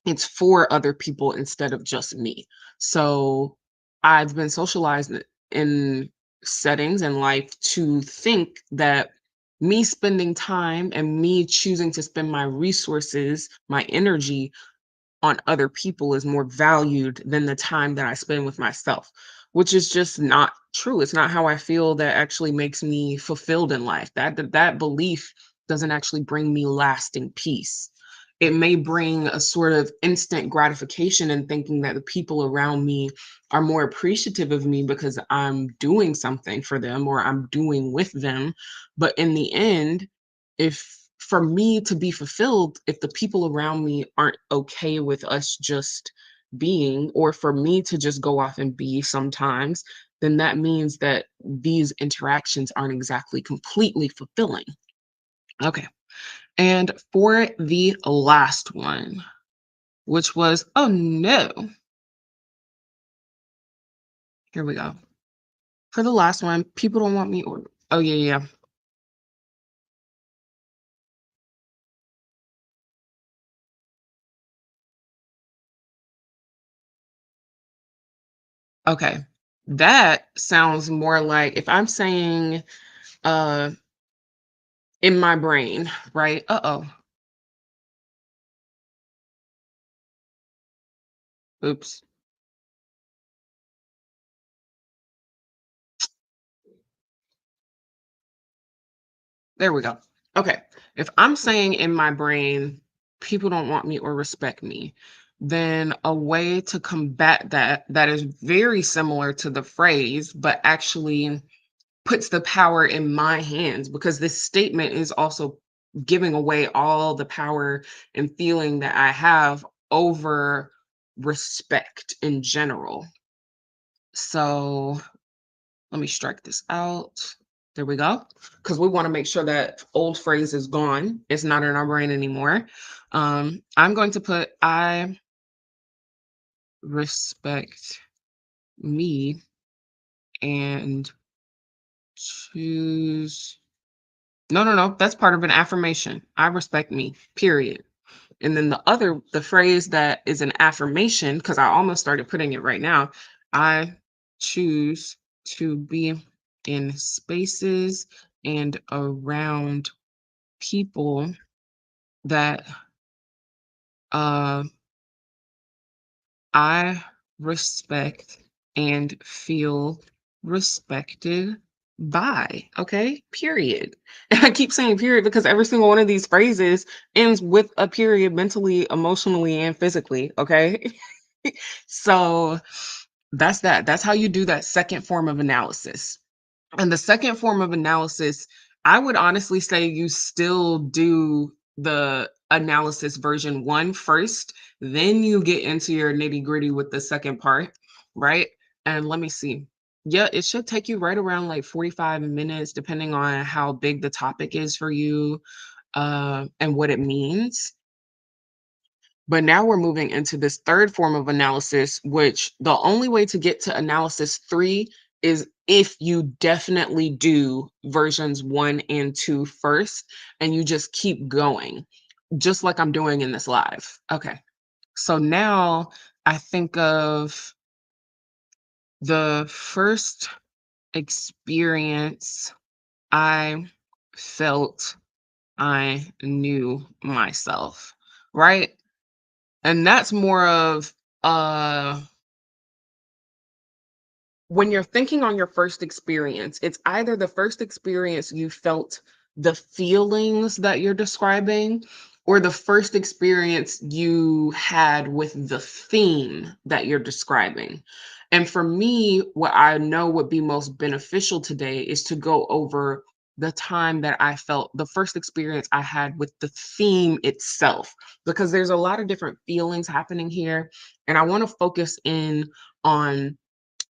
it's for other people instead of just me. So I've been socialized in settings in life to think that me spending time and me choosing to spend my resources, my energy on other people is more valued than the time that I spend with myself, which is just not true. It's not how I feel that actually makes me fulfilled in life. That belief doesn't actually bring me lasting peace. It may bring a sort of instant gratification in thinking that the people around me are more appreciative of me because I'm doing something for them or I'm doing with them. But in the end, if for me to be fulfilled, if the people around me aren't okay with us just being, or for me to just go off and be sometimes, then that means that these interactions aren't exactly completely fulfilling. Okay. And for the last one, which was, oh no, here we go. For the last one, people don't want me or, oh yeah, yeah. Okay. That sounds more like if I'm saying, uh, in my brain, right? Uh-oh. Oops. There we go. Okay. If I'm saying in my brain, people don't want me or respect me, then a way to combat that is very similar to the phrase, but actually puts the power in my hands because this statement is also giving away all the power and feeling that I have over respect in general. So let me strike this out. There we go. Because we want to make sure that old phrase is gone. It's not in our brain anymore. I'm going to put I respect me and choose. No, no, no. That's part of an affirmation. I respect me, period. And then the phrase that is an affirmation, because I almost started putting it right now, I choose to be in spaces and around people that uh, I respect and feel respected by. Okay, period. And I keep saying period because every single one of these phrases ends with a period mentally, emotionally, and physically. Okay. So that's that. That's how you do that second form of analysis. And the second form of analysis, I would honestly say you still do the analysis version one first, then you get into your nitty gritty with the second part, right? And let me see. Yeah, it should take you right around like 45 minutes, depending on how big the topic is for you and what it means. But now we're moving into this third form of analysis, which the only way to get to analysis three is if you definitely do versions one and two first, and you just keep going, just like I'm doing in this live. Okay. So now I think of the first experience I felt I knew myself, right? And that's more of uh when you're thinking on your first experience, it's either the first experience you felt the feelings that you're describing, or the first experience you had with the theme that you're describing. And for me, what I know would be most beneficial today is to go over the time that I felt the first experience I had with the theme itself, because there's a lot of different feelings happening here. And I want to focus in on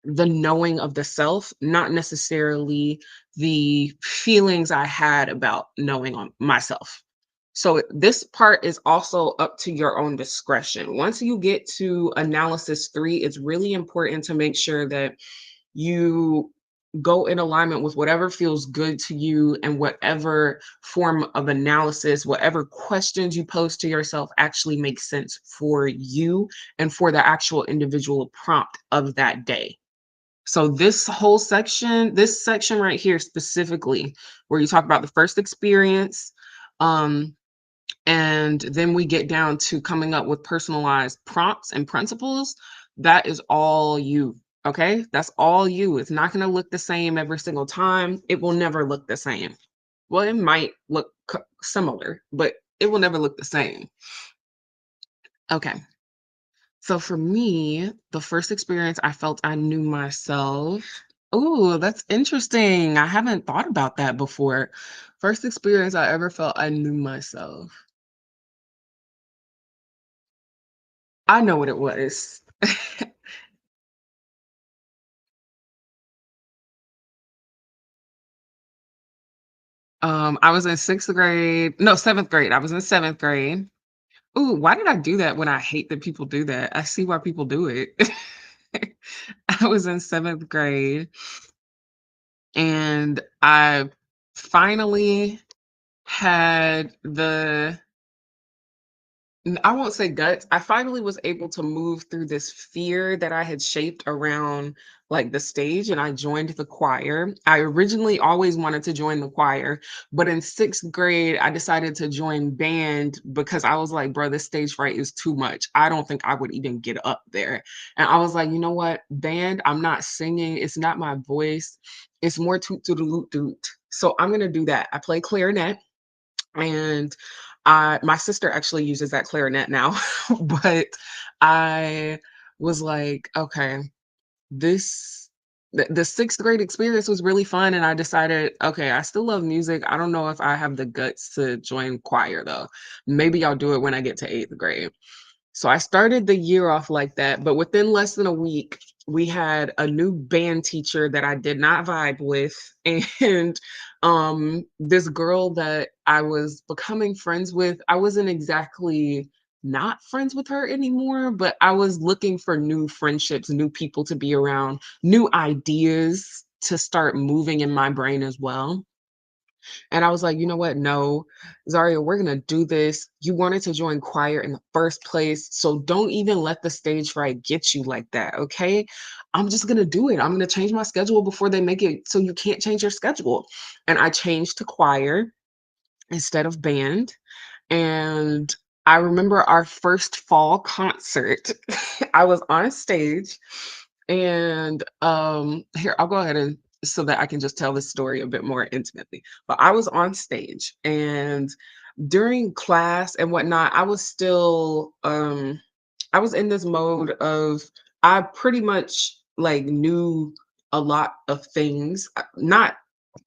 the knowing of the self, not necessarily the feelings I had about knowing on myself. So this part is also up to your own discretion. Once you get to analysis 3, it's really important to make sure that you go in alignment with whatever feels good to you, and whatever form of analysis, whatever questions you pose to yourself actually makes sense for you and for the actual individual prompt of that day. So this section right here specifically, where you talk about the first experience, um, and then we get down to coming up with personalized prompts and principles, that is all you. Okay? That's all you. It's not going to look the same every single time. It will never look the same. Well, it might look similar, but it will never look the same. Okay. So for me, the first experience I felt I knew myself. Oh, that's interesting. I haven't thought about that before. First experience I ever felt I knew myself. I know what it was. I was in 6th grade. No, 7th grade. I was in 7th grade. Ooh, why did I do that when I hate that people do that? I see why people do it. I was in 7th grade, and I finally had the I won't say guts. I finally was able to move through this fear that I had shaped around like the stage, and I joined the choir. I originally always wanted to join the choir, but in 6th grade I decided to join band because I was like, bro, this stage fright is too much. I don't think I would even get up there. And I was like, you know what? Band, I'm not singing. It's not my voice. It's more toot toot toot toot. So I'm gonna do that. I play clarinet, and my sister actually uses that clarinet now, but I was like, "Okay, this the 6th grade experience was really fun," and I decided, "Okay, I still love music. I don't know if I have the guts to join choir, though. Maybe I'll do it when I get to 8th grade." So I started the year off like that, but within less than a week, we had a new band teacher that I did not vibe with, and this girl that I was becoming friends with, I wasn't exactly not friends with her anymore, but I was looking for new friendships, new people to be around, new ideas to start moving in my brain as well. And I was like, you know what? No, Zaria, we're going to do this. You wanted to join choir in the first place. So don't even let the stage fright get you like that. Okay. I'm just going to do it. I'm going to change my schedule before they make it so you can't change your schedule. And I changed to choir instead of band. And I remember our first fall concert. I was on stage, and here, I'll go ahead and so that I can just tell this story a bit more intimately. But I was on stage, and during class and whatnot, I was in this mode of I pretty much like knew a lot of things, not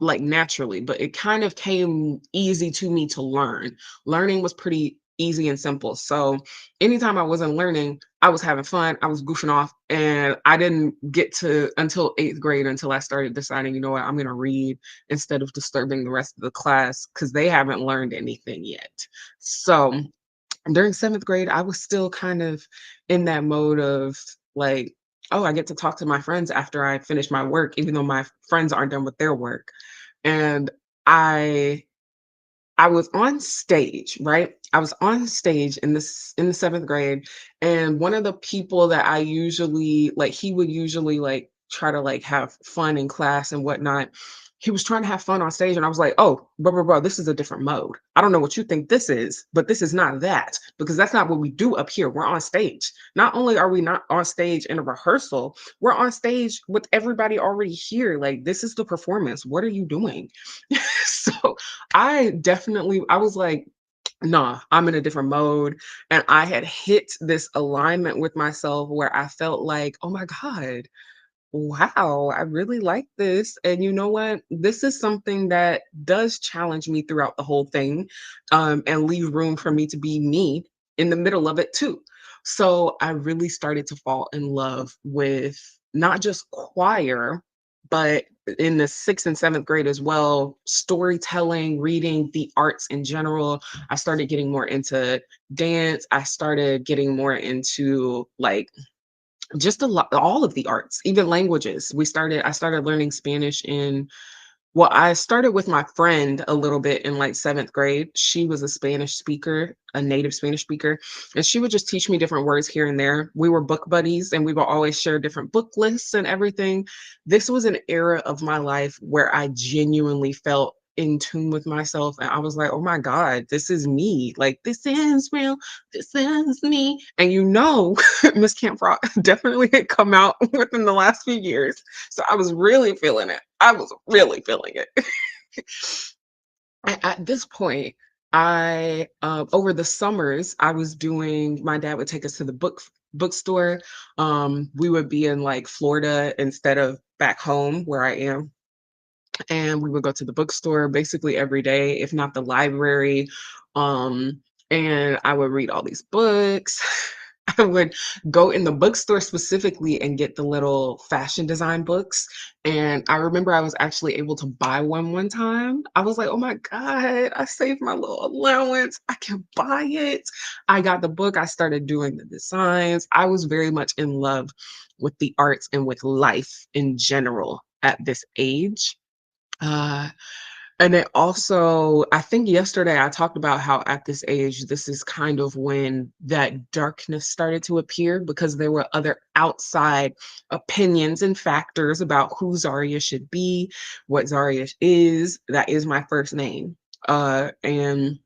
like naturally, but it kind of came easy to me to learn. Learning was pretty easy and simple. So anytime I wasn't learning, I was having fun, I was goofing off, and I didn't get to until 8th grade until I started deciding, you know what, I'm going to read instead of disturbing the rest of the class because they haven't learned anything yet. So during 7th grade, I was still kind of in that mode of like, oh, I get to talk to my friends after I finish my work, even though my friends aren't done with their work. And I I was on stage, right? I was on stage in the 7th grade, and one of the people that I usually like, he would usually, like, try to, like, have fun in class and whatnot. He was trying to have fun on stage, and I was like, "Oh, bro, this is a different mode. I don't know what you think this is, but this is not that, because that's not what we do up here. We're on stage. Not only are we not on stage in a rehearsal, we're on stage with everybody already here. Like, this is the performance. What are you doing?" So I was like, Nah, I'm in a different mode. And I had hit this alignment with myself where I felt like, oh my God, wow, I really like this. And you know what? This is something that does challenge me throughout the whole thing, and leave room for me to be me in the middle of it too. So I really started to fall in love with not just choir, but in the sixth and seventh grade as well, storytelling, reading, the arts in general. I started getting more into dance. I started getting more into like just a lot, all of the arts, even languages. I started learning Spanish in well, I started with my friend a little bit in like seventh grade. She was a Spanish speaker, a native Spanish speaker, and she would just teach me different words here and there. We were book buddies and we would always share different book lists and everything. This was an era of my life where I genuinely felt in tune with myself. And I was like, oh my God, this is me. Like, this is real. This is me. And you know, Miss Camp Rock definitely had come out within the last few years. So I was really feeling it. I was really feeling it. At this point, I over the summers, I was doing my dad would take us to the bookstore. We would be in like Florida instead of back home where I am, and we would go to the bookstore basically every day, if not the library. Um, and I would read all these books. I would go in the bookstore specifically and get the little fashion design books. And I remember I was actually able to buy one time. I was like, oh my God, I saved my little allowance. I can buy it. I got the book. I started doing the designs. I was very much in love with the arts and with life in general at this age. Uh, and it also, I think yesterday I talked about how at this age, this is kind of when that darkness started to appear because there were other outside opinions and factors about who Zaria should be, what Zaria is. That is my first name. And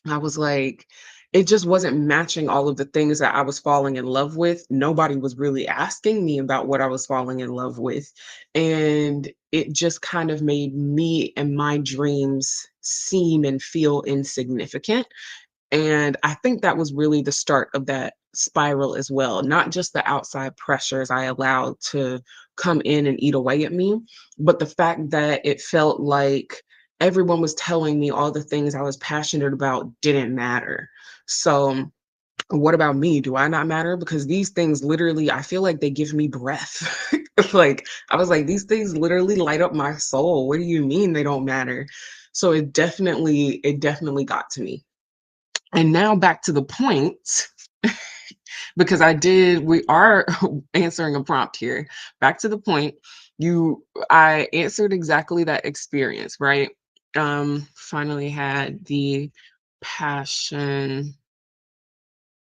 I was like, it just wasn't matching all of the things that I was falling in love with. Nobody was really asking me about what I was falling in love with. And it just kind of made me and my dreams seem and feel insignificant. And I think that was really the start of that spiral as well. Not just the outside pressures I allowed to come in and eat away at me, but the fact that it felt like everyone was telling me all the things I was passionate about didn't matter. So, what about me? Do I not matter? Because these things literally, I feel like they give me breath. Like, I was like, these things literally light up my soul. What do you mean they don't matter? So it definitely got to me. And now back to the point, because we are answering a prompt here. Back to the point, I answered exactly that experience, right? Finally had the passion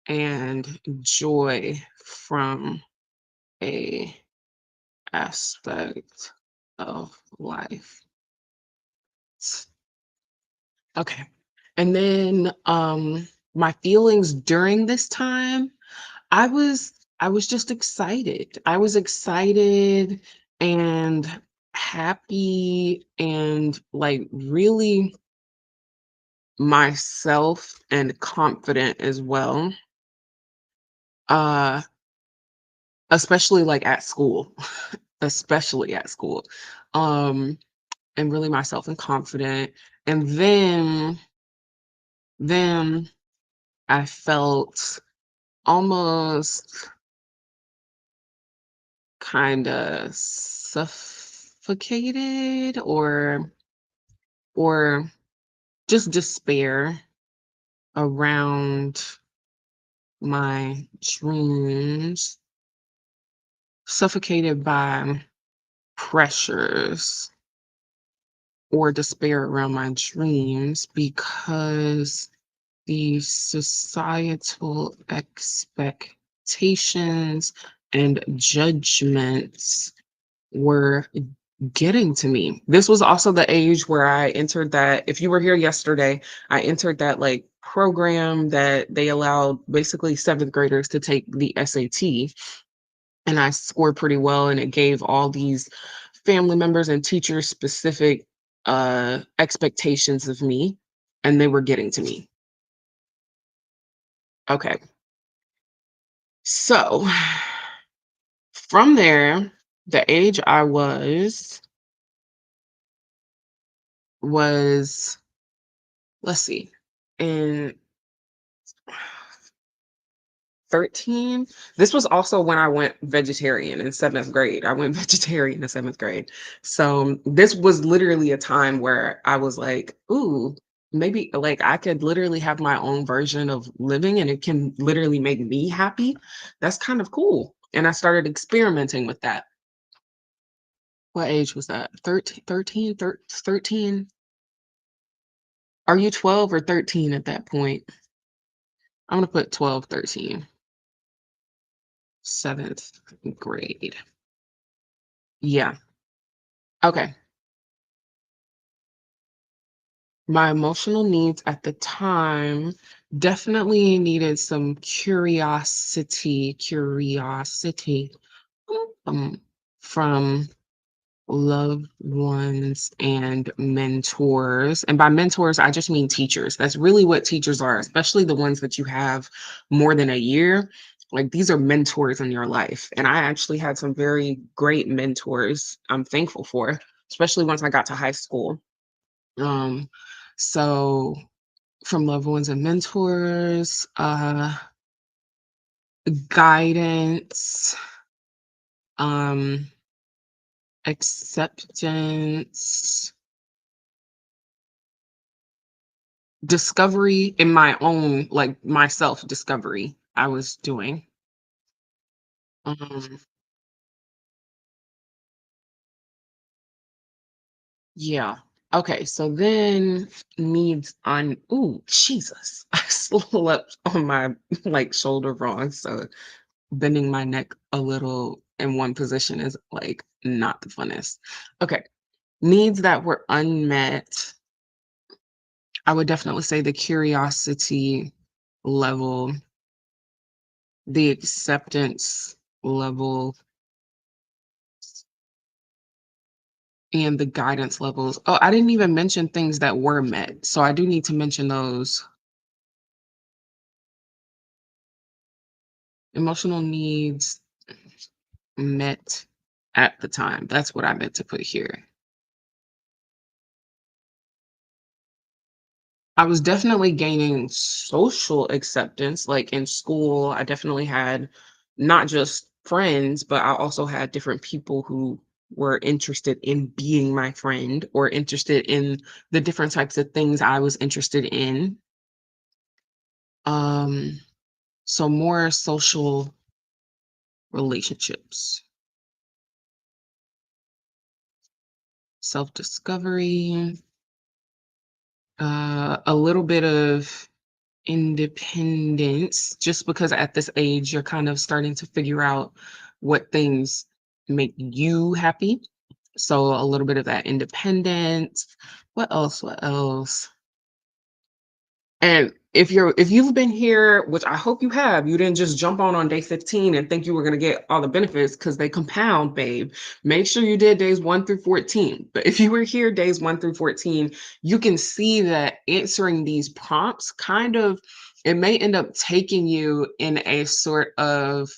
and joy from a aspect of life. Okay. And then my feelings during this time, I was I was just excited. I was excited and happy and like really myself and confident as well. Uh especially like at school, especially at school. Um and really myself and confident. And then I felt almost kind of suffocated or just despair around my dreams, suffocated by pressures or despair around my dreams because the societal expectations and judgments were getting to me. This was also the age where I entered that, if you were here yesterday, I entered that like program that they allowed basically seventh graders to take the SAT. And I scored pretty well. And it gave all these family members and teachers specific expectations of me. And they were getting to me. Okay. So from there, the age I was, let's see, in 13. This was also when I went vegetarian in 7th grade. I went vegetarian in 7th grade. So this was literally a time where I was like, ooh, maybe like I could literally have my own version of living and it can literally make me happy. That's kind of cool. And I started experimenting with that. What age was that? 13? Are you 12 or 13 at that point? I'm going to put 12, 13. 7th grade. Yeah. Okay. My emotional needs at the time definitely needed some curiosity um, from loved ones and mentors. And by mentors, I just mean teachers. That's really what teachers are, especially the ones that you have more than a year. Like these are mentors in your life. And I actually had some very great mentors I'm thankful for, especially once I got to high school. Um, so from loved ones and mentors, guidance, um, acceptance, discovery in my own, like myself discovery I was doing. Um, yeah. Okay, so then needs on ooh, Jesus. I slept on my like shoulder wrong. So bending my neck a little in one position is like not the funnest. Okay. Needs that were unmet. I would definitely say the curiosity level, the acceptance level, and the guidance levels. Oh, I didn't even mention things that were met. So I do need to mention those. Emotional needs met at the time. That's what I meant to put here. I was definitely gaining social acceptance. Like in school, I definitely had not just friends, but I also had different people who were interested in being my friend or interested in the different types of things I was interested in. Um, so more social relationships, self-discovery, a little bit of independence, just because at this age you're kind of starting to figure out what things make you happy. So a little bit of that independence. What else? What else? And if you've been here, which I hope you have, you didn't just jump on day 15 and think you were going to get all the benefits because they compound, babe. Make sure you did days 1 through 14. But if you were here days 1 through 14, you can see that answering these prompts kind of it may end up taking you in a sort of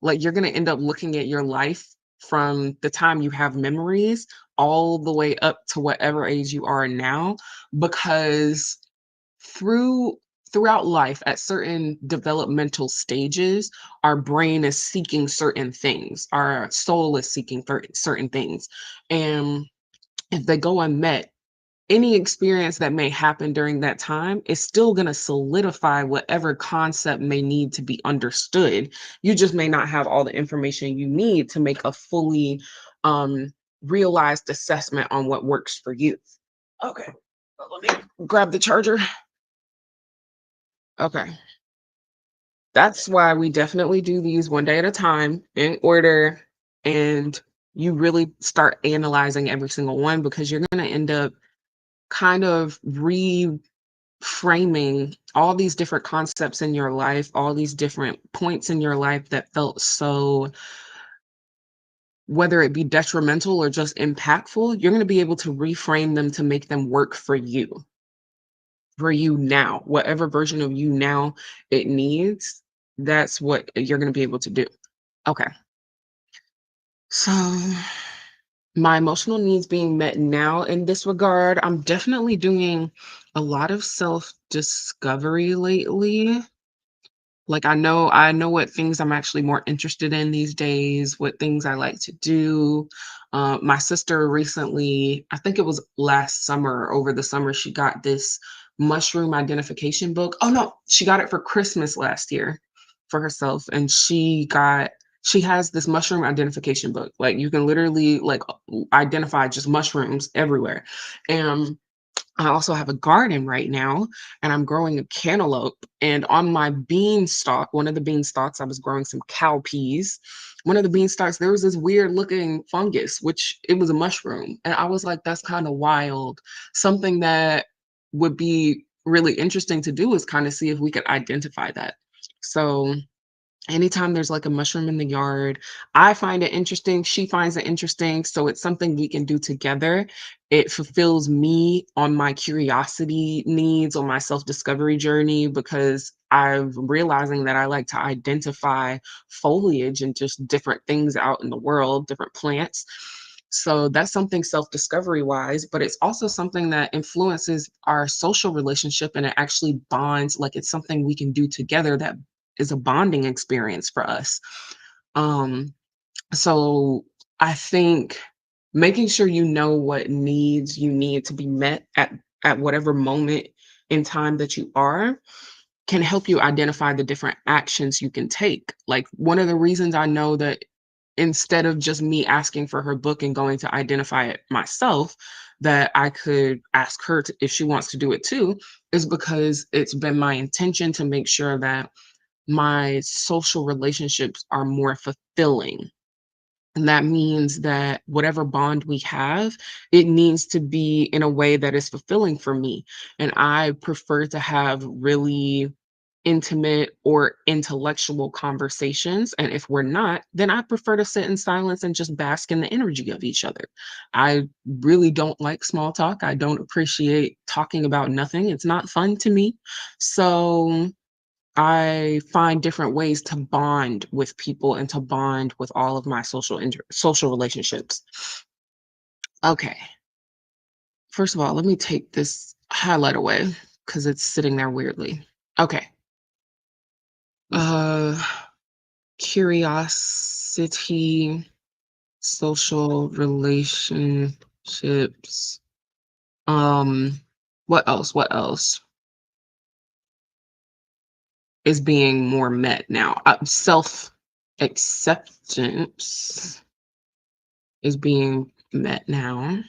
like you're going to end up looking at your life from the time you have memories all the way up to whatever age you are now because through throughout life at certain developmental stages our brain is seeking certain things, our soul is seeking certain things, and if they go unmet, any experience that may happen during that time is still going to solidify whatever concept may need to be understood. You just may not have all the information you need to make a fully um realized assessment on what works for you. Okay, let me grab the charger. Okay. That's why we definitely do these one day at a time in order, and you really start analyzing every single one because you're going to end up kind of reframing all these different concepts in your life, all these different points in your life that felt so, whether it be detrimental or just impactful, you're going to be able to reframe them to make them work for you. for you now. Whatever version of you now it needs, that's what you're gonna be able to do. Okay. So my emotional needs being met now in this regard, I'm definitely doing a lot of self discovery lately. Like I know what things I'm actually more interested in these days, what things I like to do. My sister recently, I think it was last summer, over the summer, she got this mushroom identification book. Oh no, she got it for Christmas last year for herself. And she has this mushroom identification book. Like you can literally like identify just mushrooms everywhere. And I also have a garden right now, and I'm growing a cantaloupe. And on my beanstalk, one of the beanstalks, I was growing some cowpeas. One of the beanstalks, there was this weird looking fungus, which it was a mushroom. And I was like, that's kind of wild. Something that would be really interesting to do is kind of see if we could identify that. So anytime there's like a mushroom in the yard, I find it interesting, she finds it interesting, so it's something we can do together. It fulfills me on my curiosity needs, on my self-discovery journey, because I'm realizing that I like to identify foliage and just different things out in the world, different plants. So that's something self-discovery wise, but it's also something that influences our social relationship, and it actually bonds, like it's something we can do together that is a bonding experience for us. Um, so I think making sure you know what needs you need to be met at whatever moment in time that you are can help you identify the different actions you can take. Like one of the reasons I know that instead of just me asking for her book and going to identify it myself, that I could ask her to, if she wants to do it too, is because it's been my intention to make sure that my social relationships are more fulfilling. And that means that whatever bond we have, it needs to be in a way that is fulfilling for me. And I prefer to have really intimate or intellectual conversations. And if we're not, then I prefer to sit in silence and just bask in the energy of each other. I really don't like small talk. I don't appreciate talking about nothing. It's not fun to me. So I find different ways to bond with people and to bond with all of my social relationships. Okay. First of all, let me take this highlight away because it's sitting there weirdly. Okay. Uh Curiosity, social relationships. Um what else? What else is being more met now? Self acceptance is being met now.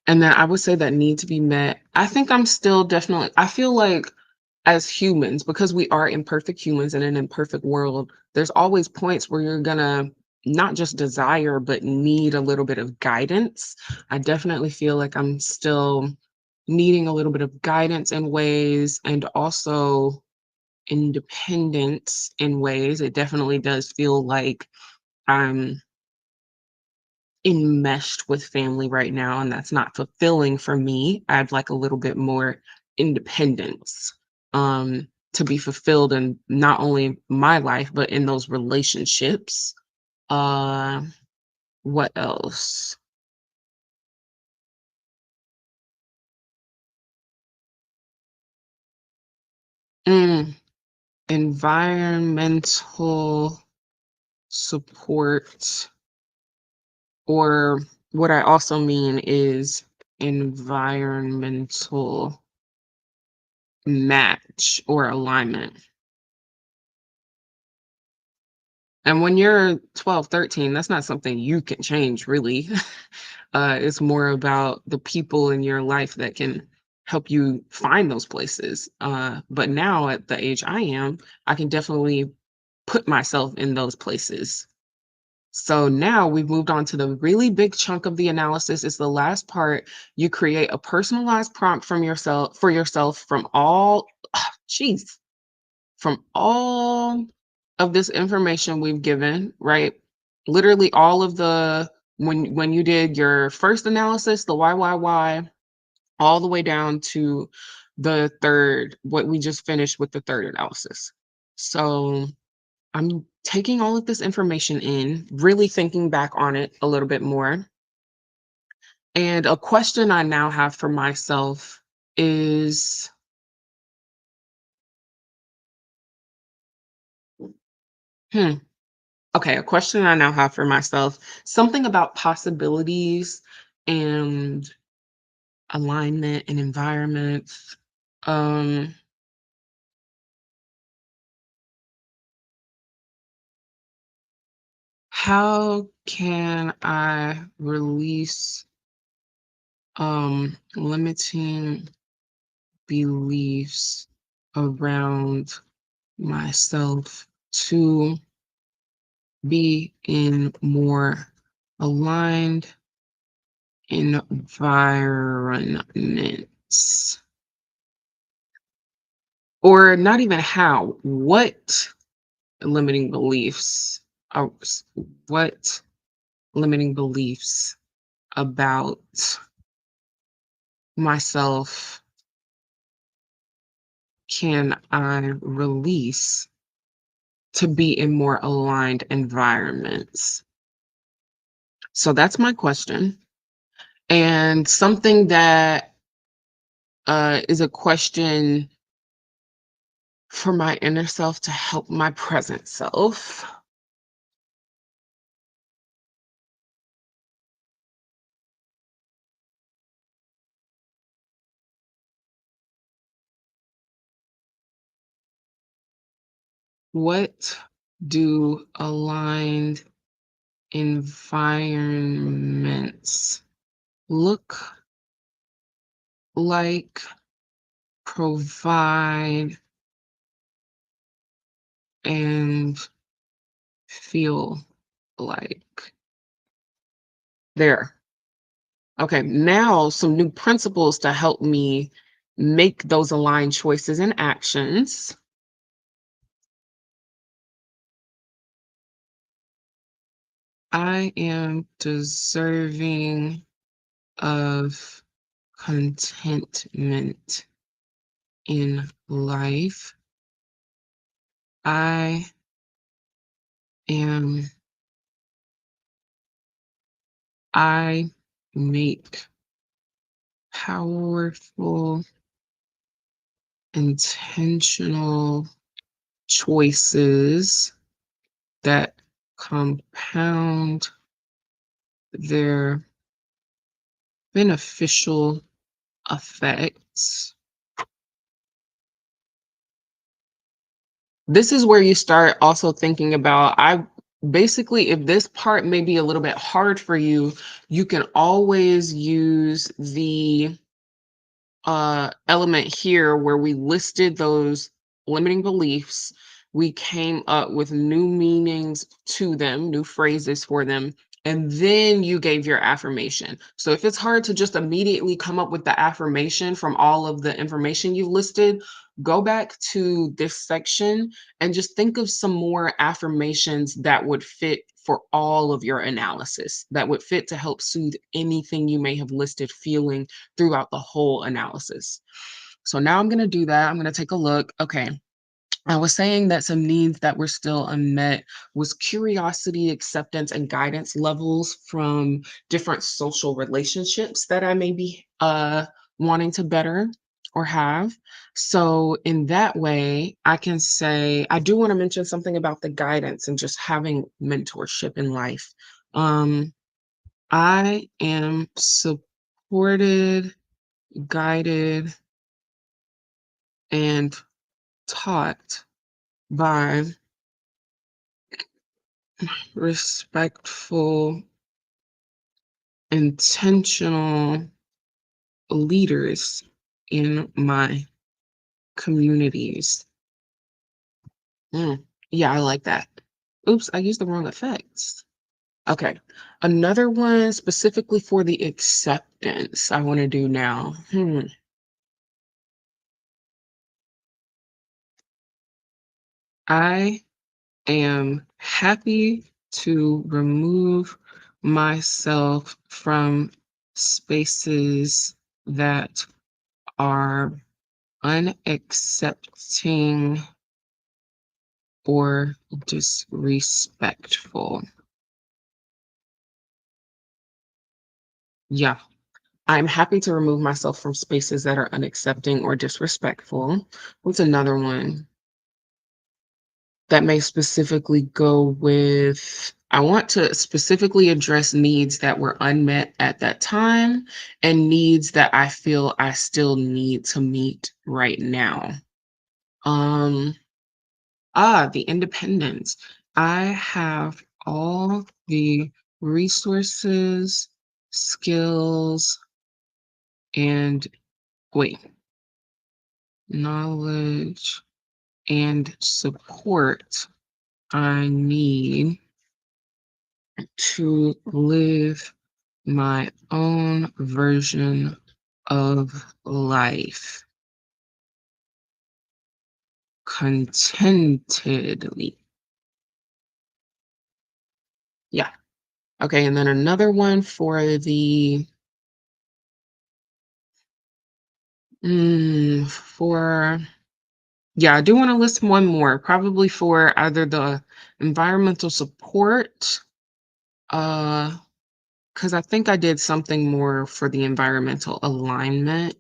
And then I would say that need to be met. I think I'm still definitely, I feel like as humans, because we are imperfect humans in an imperfect world, there's always points where you're gonna not just desire, but need a little bit of guidance. I definitely feel like I'm still needing a little bit of guidance in ways, and also independence in ways. It definitely does feel like I'm enmeshed with family right now, and that's not fulfilling for me. I'd like a little bit more independence, to be fulfilled in not only my life, but in those relationships. Uh, what else? Mm, environmental support, or what I also mean is environmental match or alignment. And when you're 12, 13, that's not something you can change really. It's more about the people in your life that can help you find those places. But now at the age I am, I can definitely put myself in those places. So now we've moved on to the really big chunk of the analysis. It's the last part. You create a personalized prompt from yourself for yourself from all, jeez, from all of this information we've given, right? Literally all of the when you did your first analysis, the why, all the way down to the third, what we just finished with the third analysis. So I'm taking all of this information in, really thinking back on it a little bit more. And a question I now have for myself is, hmm, okay, a question I now have for myself, something about possibilities and alignment and environments. Um, how can I release limiting beliefs around myself to be in more aligned environments? Or not even how, what limiting beliefs are, what limiting beliefs about myself can I release to be in more aligned environments? So that's my question. And something that is a question for my inner self to help my present self. What do aligned environments look like, provide, and feel like? There. Okay, now some new principles to help me make those aligned choices and actions. I am deserving of contentment in life. I am, I make powerful, intentional choices that compound their beneficial effects. This is where you start also thinking about, I basically, if this part may be a little bit hard for you, you can always use the element here where we listed those limiting beliefs. We came up with new meanings to them, new phrases for them, and then you gave your affirmation. So if it's hard to just immediately come up with the affirmation from all of the information you've listed, go back to this section and just think of some more affirmations that would fit for all of your analysis, that would fit to help soothe anything you may have listed feeling throughout the whole analysis. So now I'm going to do that. I'm going to take a look. Okay. I was saying that some needs that were still unmet was curiosity, acceptance, and guidance levels from different social relationships that I may be wanting to better or have. So in that way, I can say I do want to mention something about the guidance and just having mentorship in life. Um, I am supported, guided, and taught by respectful, intentional leaders in my communities. Mm, yeah, I like that. Oops, I used the wrong effects. Okay. Another one specifically for the acceptance I want to do now. I am happy to remove myself from spaces that are unaccepting or disrespectful. Yeah, I'm happy to remove myself from spaces that are unaccepting or disrespectful. What's another one that may specifically go with? I want to specifically address needs that were unmet at that time and needs that I feel I still need to meet right now. Um, the independence. I have all the resources, skills, and wait, knowledge and support I need to live my own version of life contentedly. Yeah. Okay. And then another one for the for yeah, I do want to list one more, probably for either the environmental support, uh, because I think I did something more for the environmental alignment.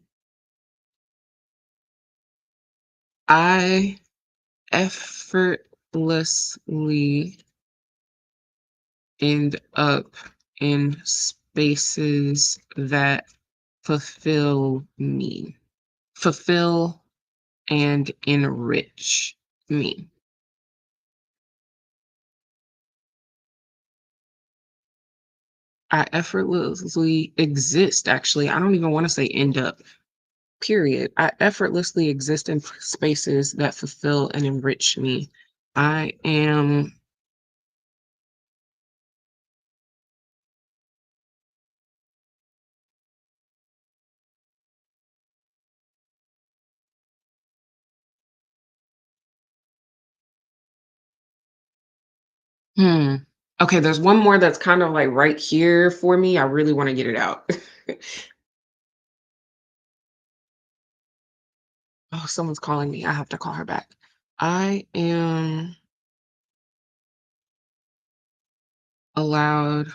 I effortlessly end up in spaces that fulfill me, fulfill and enrich me. I effortlessly exist, actually. I don't even want to say end up, period. I effortlessly exist in spaces that fulfill and enrich me. I am, hmm. Okay, there's one more that's kind of like right here for me. I really want to get it out. Oh, someone's calling me. I have to call her back. I am allowed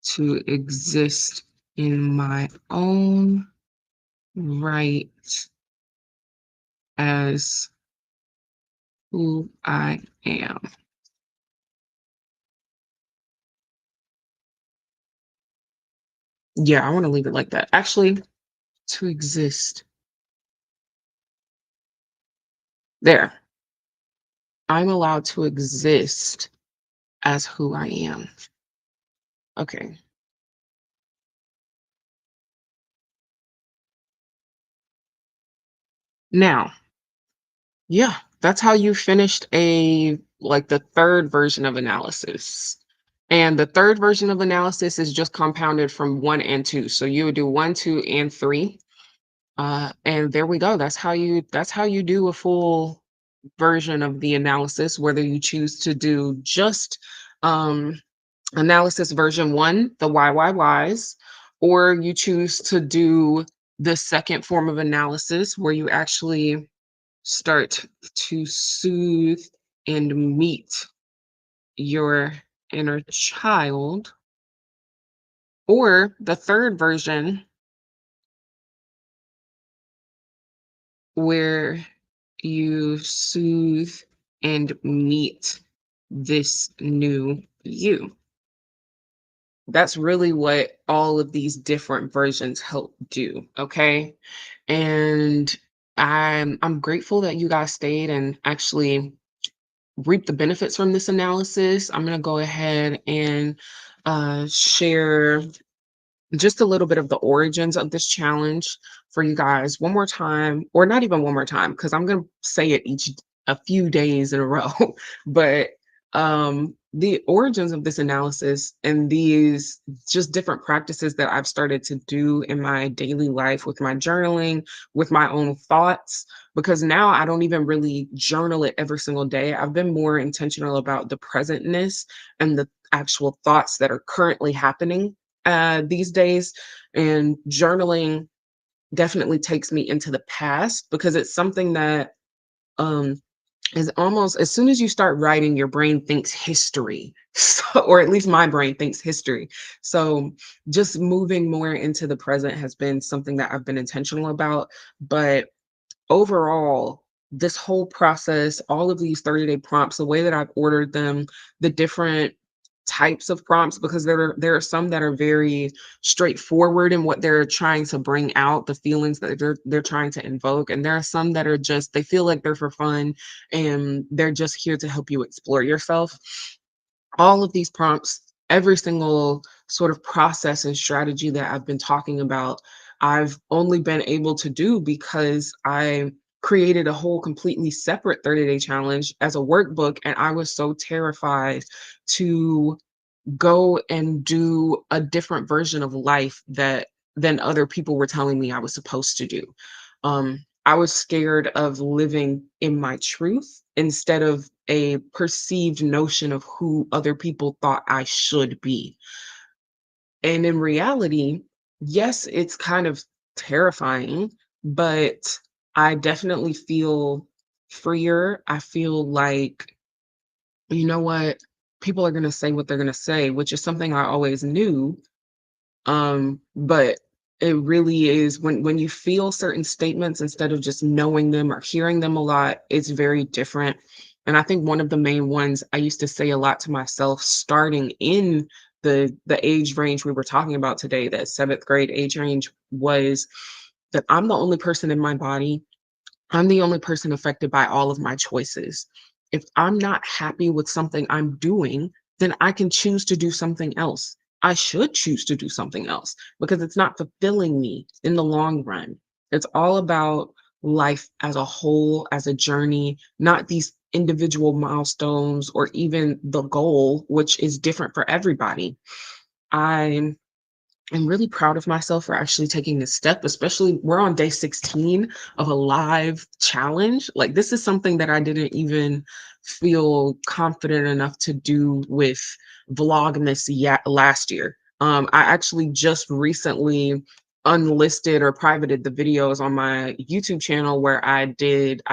to exist in my own right as who I am. Yeah, I want to leave it like that. Actually, to exist. There. I'm allowed to exist as who I am. Okay. Now, yeah, that's how you finished a like the third version of analysis. And the third version of analysis is just compounded from one and two. So you would do one, two, and three. And there we go. That's how you do a full version of the analysis, whether you choose to do just um analysis version one, the whys, or you choose to do the second form of analysis where you actually start to soothe and meet your inner child, or the third version where you soothe and meet this new you. That's really what all of these different versions help do, okay? And I'm grateful that you guys stayed and actually reap the benefits from this analysis. I'm going to go ahead and share just a little bit of the origins of this challenge for you guys one more time, or not even one more time, because I'm going to say it each a few days in a row. But the origins of this analysis and these just different practices that I've started to do in my daily life with my journaling, with my own thoughts, because now I don't even really journal it every single day. I've been more intentional about the presentness and the actual thoughts that are currently happening these days, and journaling definitely takes me into the past because it's something that um is almost as soon as you start writing, your brain thinks history. So, or at least my brain thinks history. So just moving more into the present has been something that I've been intentional about. But overall, this whole process, all of these 30-day prompts, the way that I've ordered them, the different types of prompts, because there are some that are very straightforward in what they're trying to bring out, the feelings that they're trying to invoke, and there are some that are just they feel like they're for fun and they're just here to help you explore yourself. All of these prompts, every single sort of process and strategy that I've been talking about, I've only been able to do because I created a whole completely separate 30-day challenge as a workbook. And I was so terrified to go and do a different version of life that than other people were telling me I was supposed to do. I was scared of living in my truth instead of a perceived notion of who other people thought I should be. And in reality, yes, it's kind of terrifying, but I definitely feel freer. I feel like, you know what? People are going to say what they're going to say, which is something I always knew. But it really is when you feel certain statements instead of just knowing them or hearing them a lot, it's very different. And I think one of the main ones I used to say a lot to myself starting in the age range we were talking about today, that seventh grade age range, was that I'm the only person in my body. I'm the only person affected by all of my choices. If I'm not happy with something I'm doing, then I can choose to do something else. I should choose to do something else because it's not fulfilling me in the long run. It's all about life as a whole, as a journey, not these individual milestones or even the goal, which is different for everybody. I I'm really proud of myself for actually taking this step, especially we're on day 16 of a live challenge. Like, this is something that I didn't even feel confident enough to do with Vlogmas yet last year. I actually just recently unlisted or privated the videos on my YouTube channel where I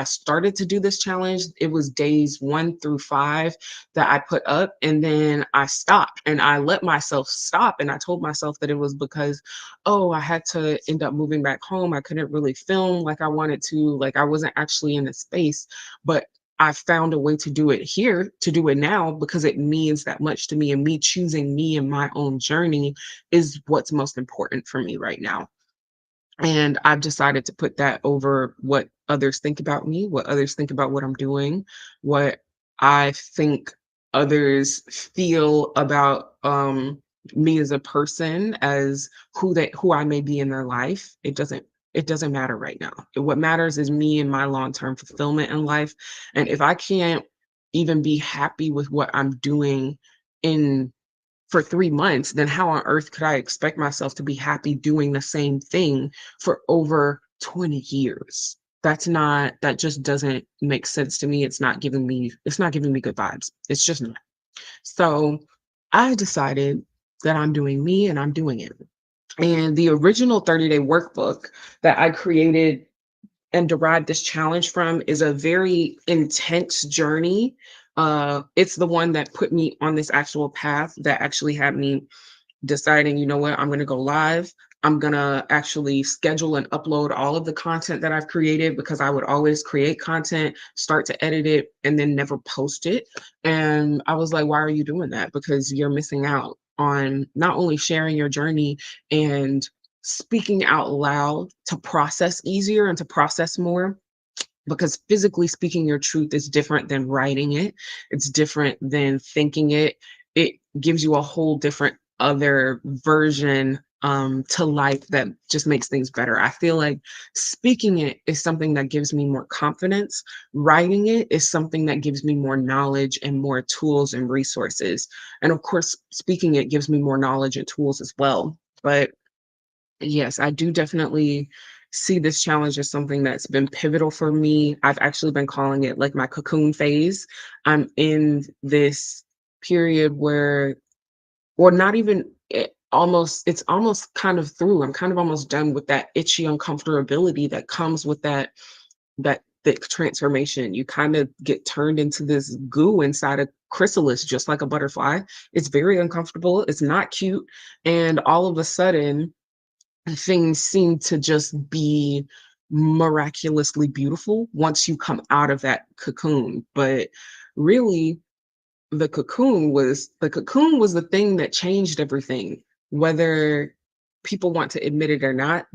started to do this challenge. It was days 1 through 5 that I put up, and then I stopped and I let myself stop. And I told myself that it was because, oh, I had to end up moving back home. I couldn't really film like I wanted to, like I wasn't actually in the space. But I found a way to do it here, to do it now, because it means that much to me. And me choosing me and my own journey is what's most important for me right now. And I've decided to put that over what others think about me, what others think about what I'm doing, what I think others feel about me as a person, as who I may be in their life. It doesn't matter right now. What matters is me and my long-term fulfillment in life. And if I can't even be happy with what I'm doing in for 3 months, then how on earth could I expect myself to be happy doing the same thing for over 20 years? That just doesn't make sense to me. It's not giving me good vibes. It's just not. So, I decided that I'm doing me and I'm doing it. And the original 30-day workbook that I created and derived this challenge from is a very intense journey. It's the one that put me on this actual path that actually had me deciding, you know what, I'm going to go live. I'm going to actually schedule and upload all of the content that I've created, because I would always create content, start to edit it, and then never post it. And I was like, why are you doing that? Because you're missing out on not only sharing your journey and speaking out loud to process easier and to process more, because physically speaking your truth is different than writing it. It's different than thinking it. It gives you a whole different other version to life that just makes things better. I feel like speaking it is something that gives me more confidence. Writing it is something that gives me more knowledge and more tools and resources. And of course, speaking it gives me more knowledge and tools as well. But yes, I do definitely see this challenge as something that's been pivotal for me. I've actually been calling it like my cocoon phase. I'm in this period where, or not even it's almost kind of through. I'm kind of almost done with that itchy uncomfortability that comes with that thick transformation. You kind of get turned into this goo inside a chrysalis, just like a butterfly. It's very uncomfortable. It's not cute. And all of a sudden, things seem to just be miraculously beautiful once you come out of that cocoon. But really, the cocoon was the thing that changed everything, whether people want to admit it or not.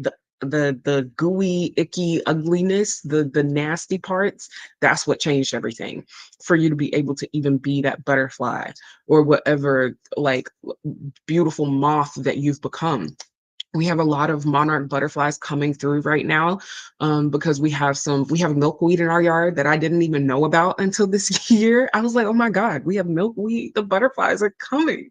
The gooey, icky ugliness, the nasty parts, that's what changed everything for you to be able to even be that butterfly or whatever, like, beautiful moth that you've become. We have a lot of monarch butterflies coming through right now, because we have milkweed in our yard that I didn't even know about until this year. I was like, oh my god, we have milkweed, the butterflies are coming.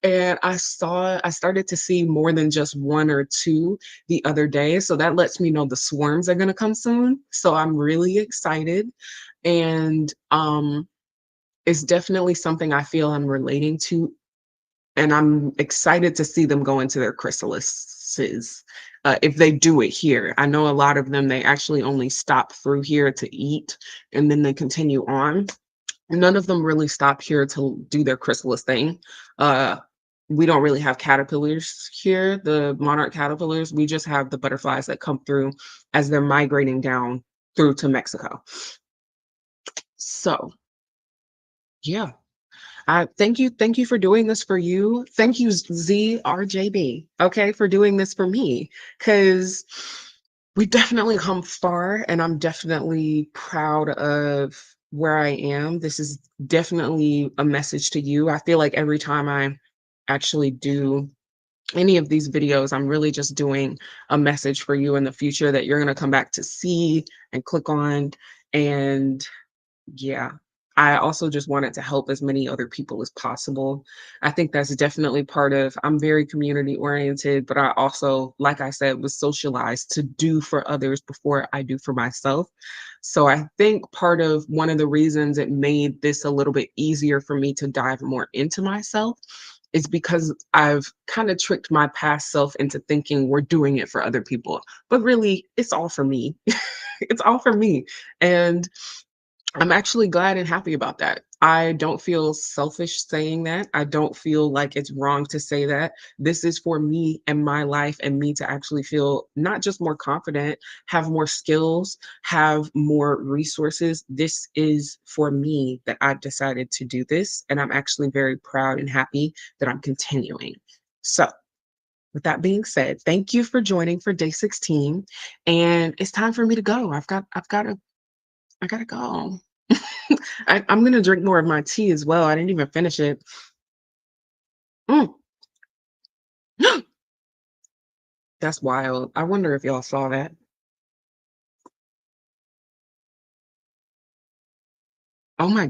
And I started to see more than just one or two the other day, so that lets me know the swarms are going to come soon, so I'm really excited. And it's definitely something I feel I'm relating to, and I'm excited to see them go into their chrysalises, if they do it here. I know a lot of them, they actually only stop through here to eat, and then they continue on. None of them really stop here to do their chrysalis thing. Uh, we don't really have caterpillars here, the monarch caterpillars. We just have the butterflies that come through as they're migrating down through to Mexico. So, yeah. Thank you for doing this for you. Thank you, ZRJB, okay, for doing this for me. Because we definitely come far, and I'm definitely proud of where I am. This is definitely a message to you. I feel like every time I actually do any of these videos, I'm really just doing a message for you in the future that you're going to come back to see and click on. And yeah. I also just wanted to help as many other people as possible. I think that's definitely part of I'm very community oriented, but I also, like I said, was socialized to do for others before I do for myself. So I think part of one of the reasons it made this a little bit easier for me to dive more into myself is because I've kind of tricked my past self into thinking we're doing it for other people. But really, it's all for me. It's all for me. And I'm actually glad and happy about that. I don't feel selfish saying that. I don't feel like it's wrong to say that. This is for me and my life and me to actually feel not just more confident, have more skills, have more resources. This is for me that I've decided to do this. And I'm actually very proud and happy that I'm continuing. So, with that being said, thank you for joining for day 16. And it's time for me to go. I gotta go. I'm gonna drink more of my tea as well. I didn't even finish it. Mm. That's wild. I wonder if y'all saw that. Oh my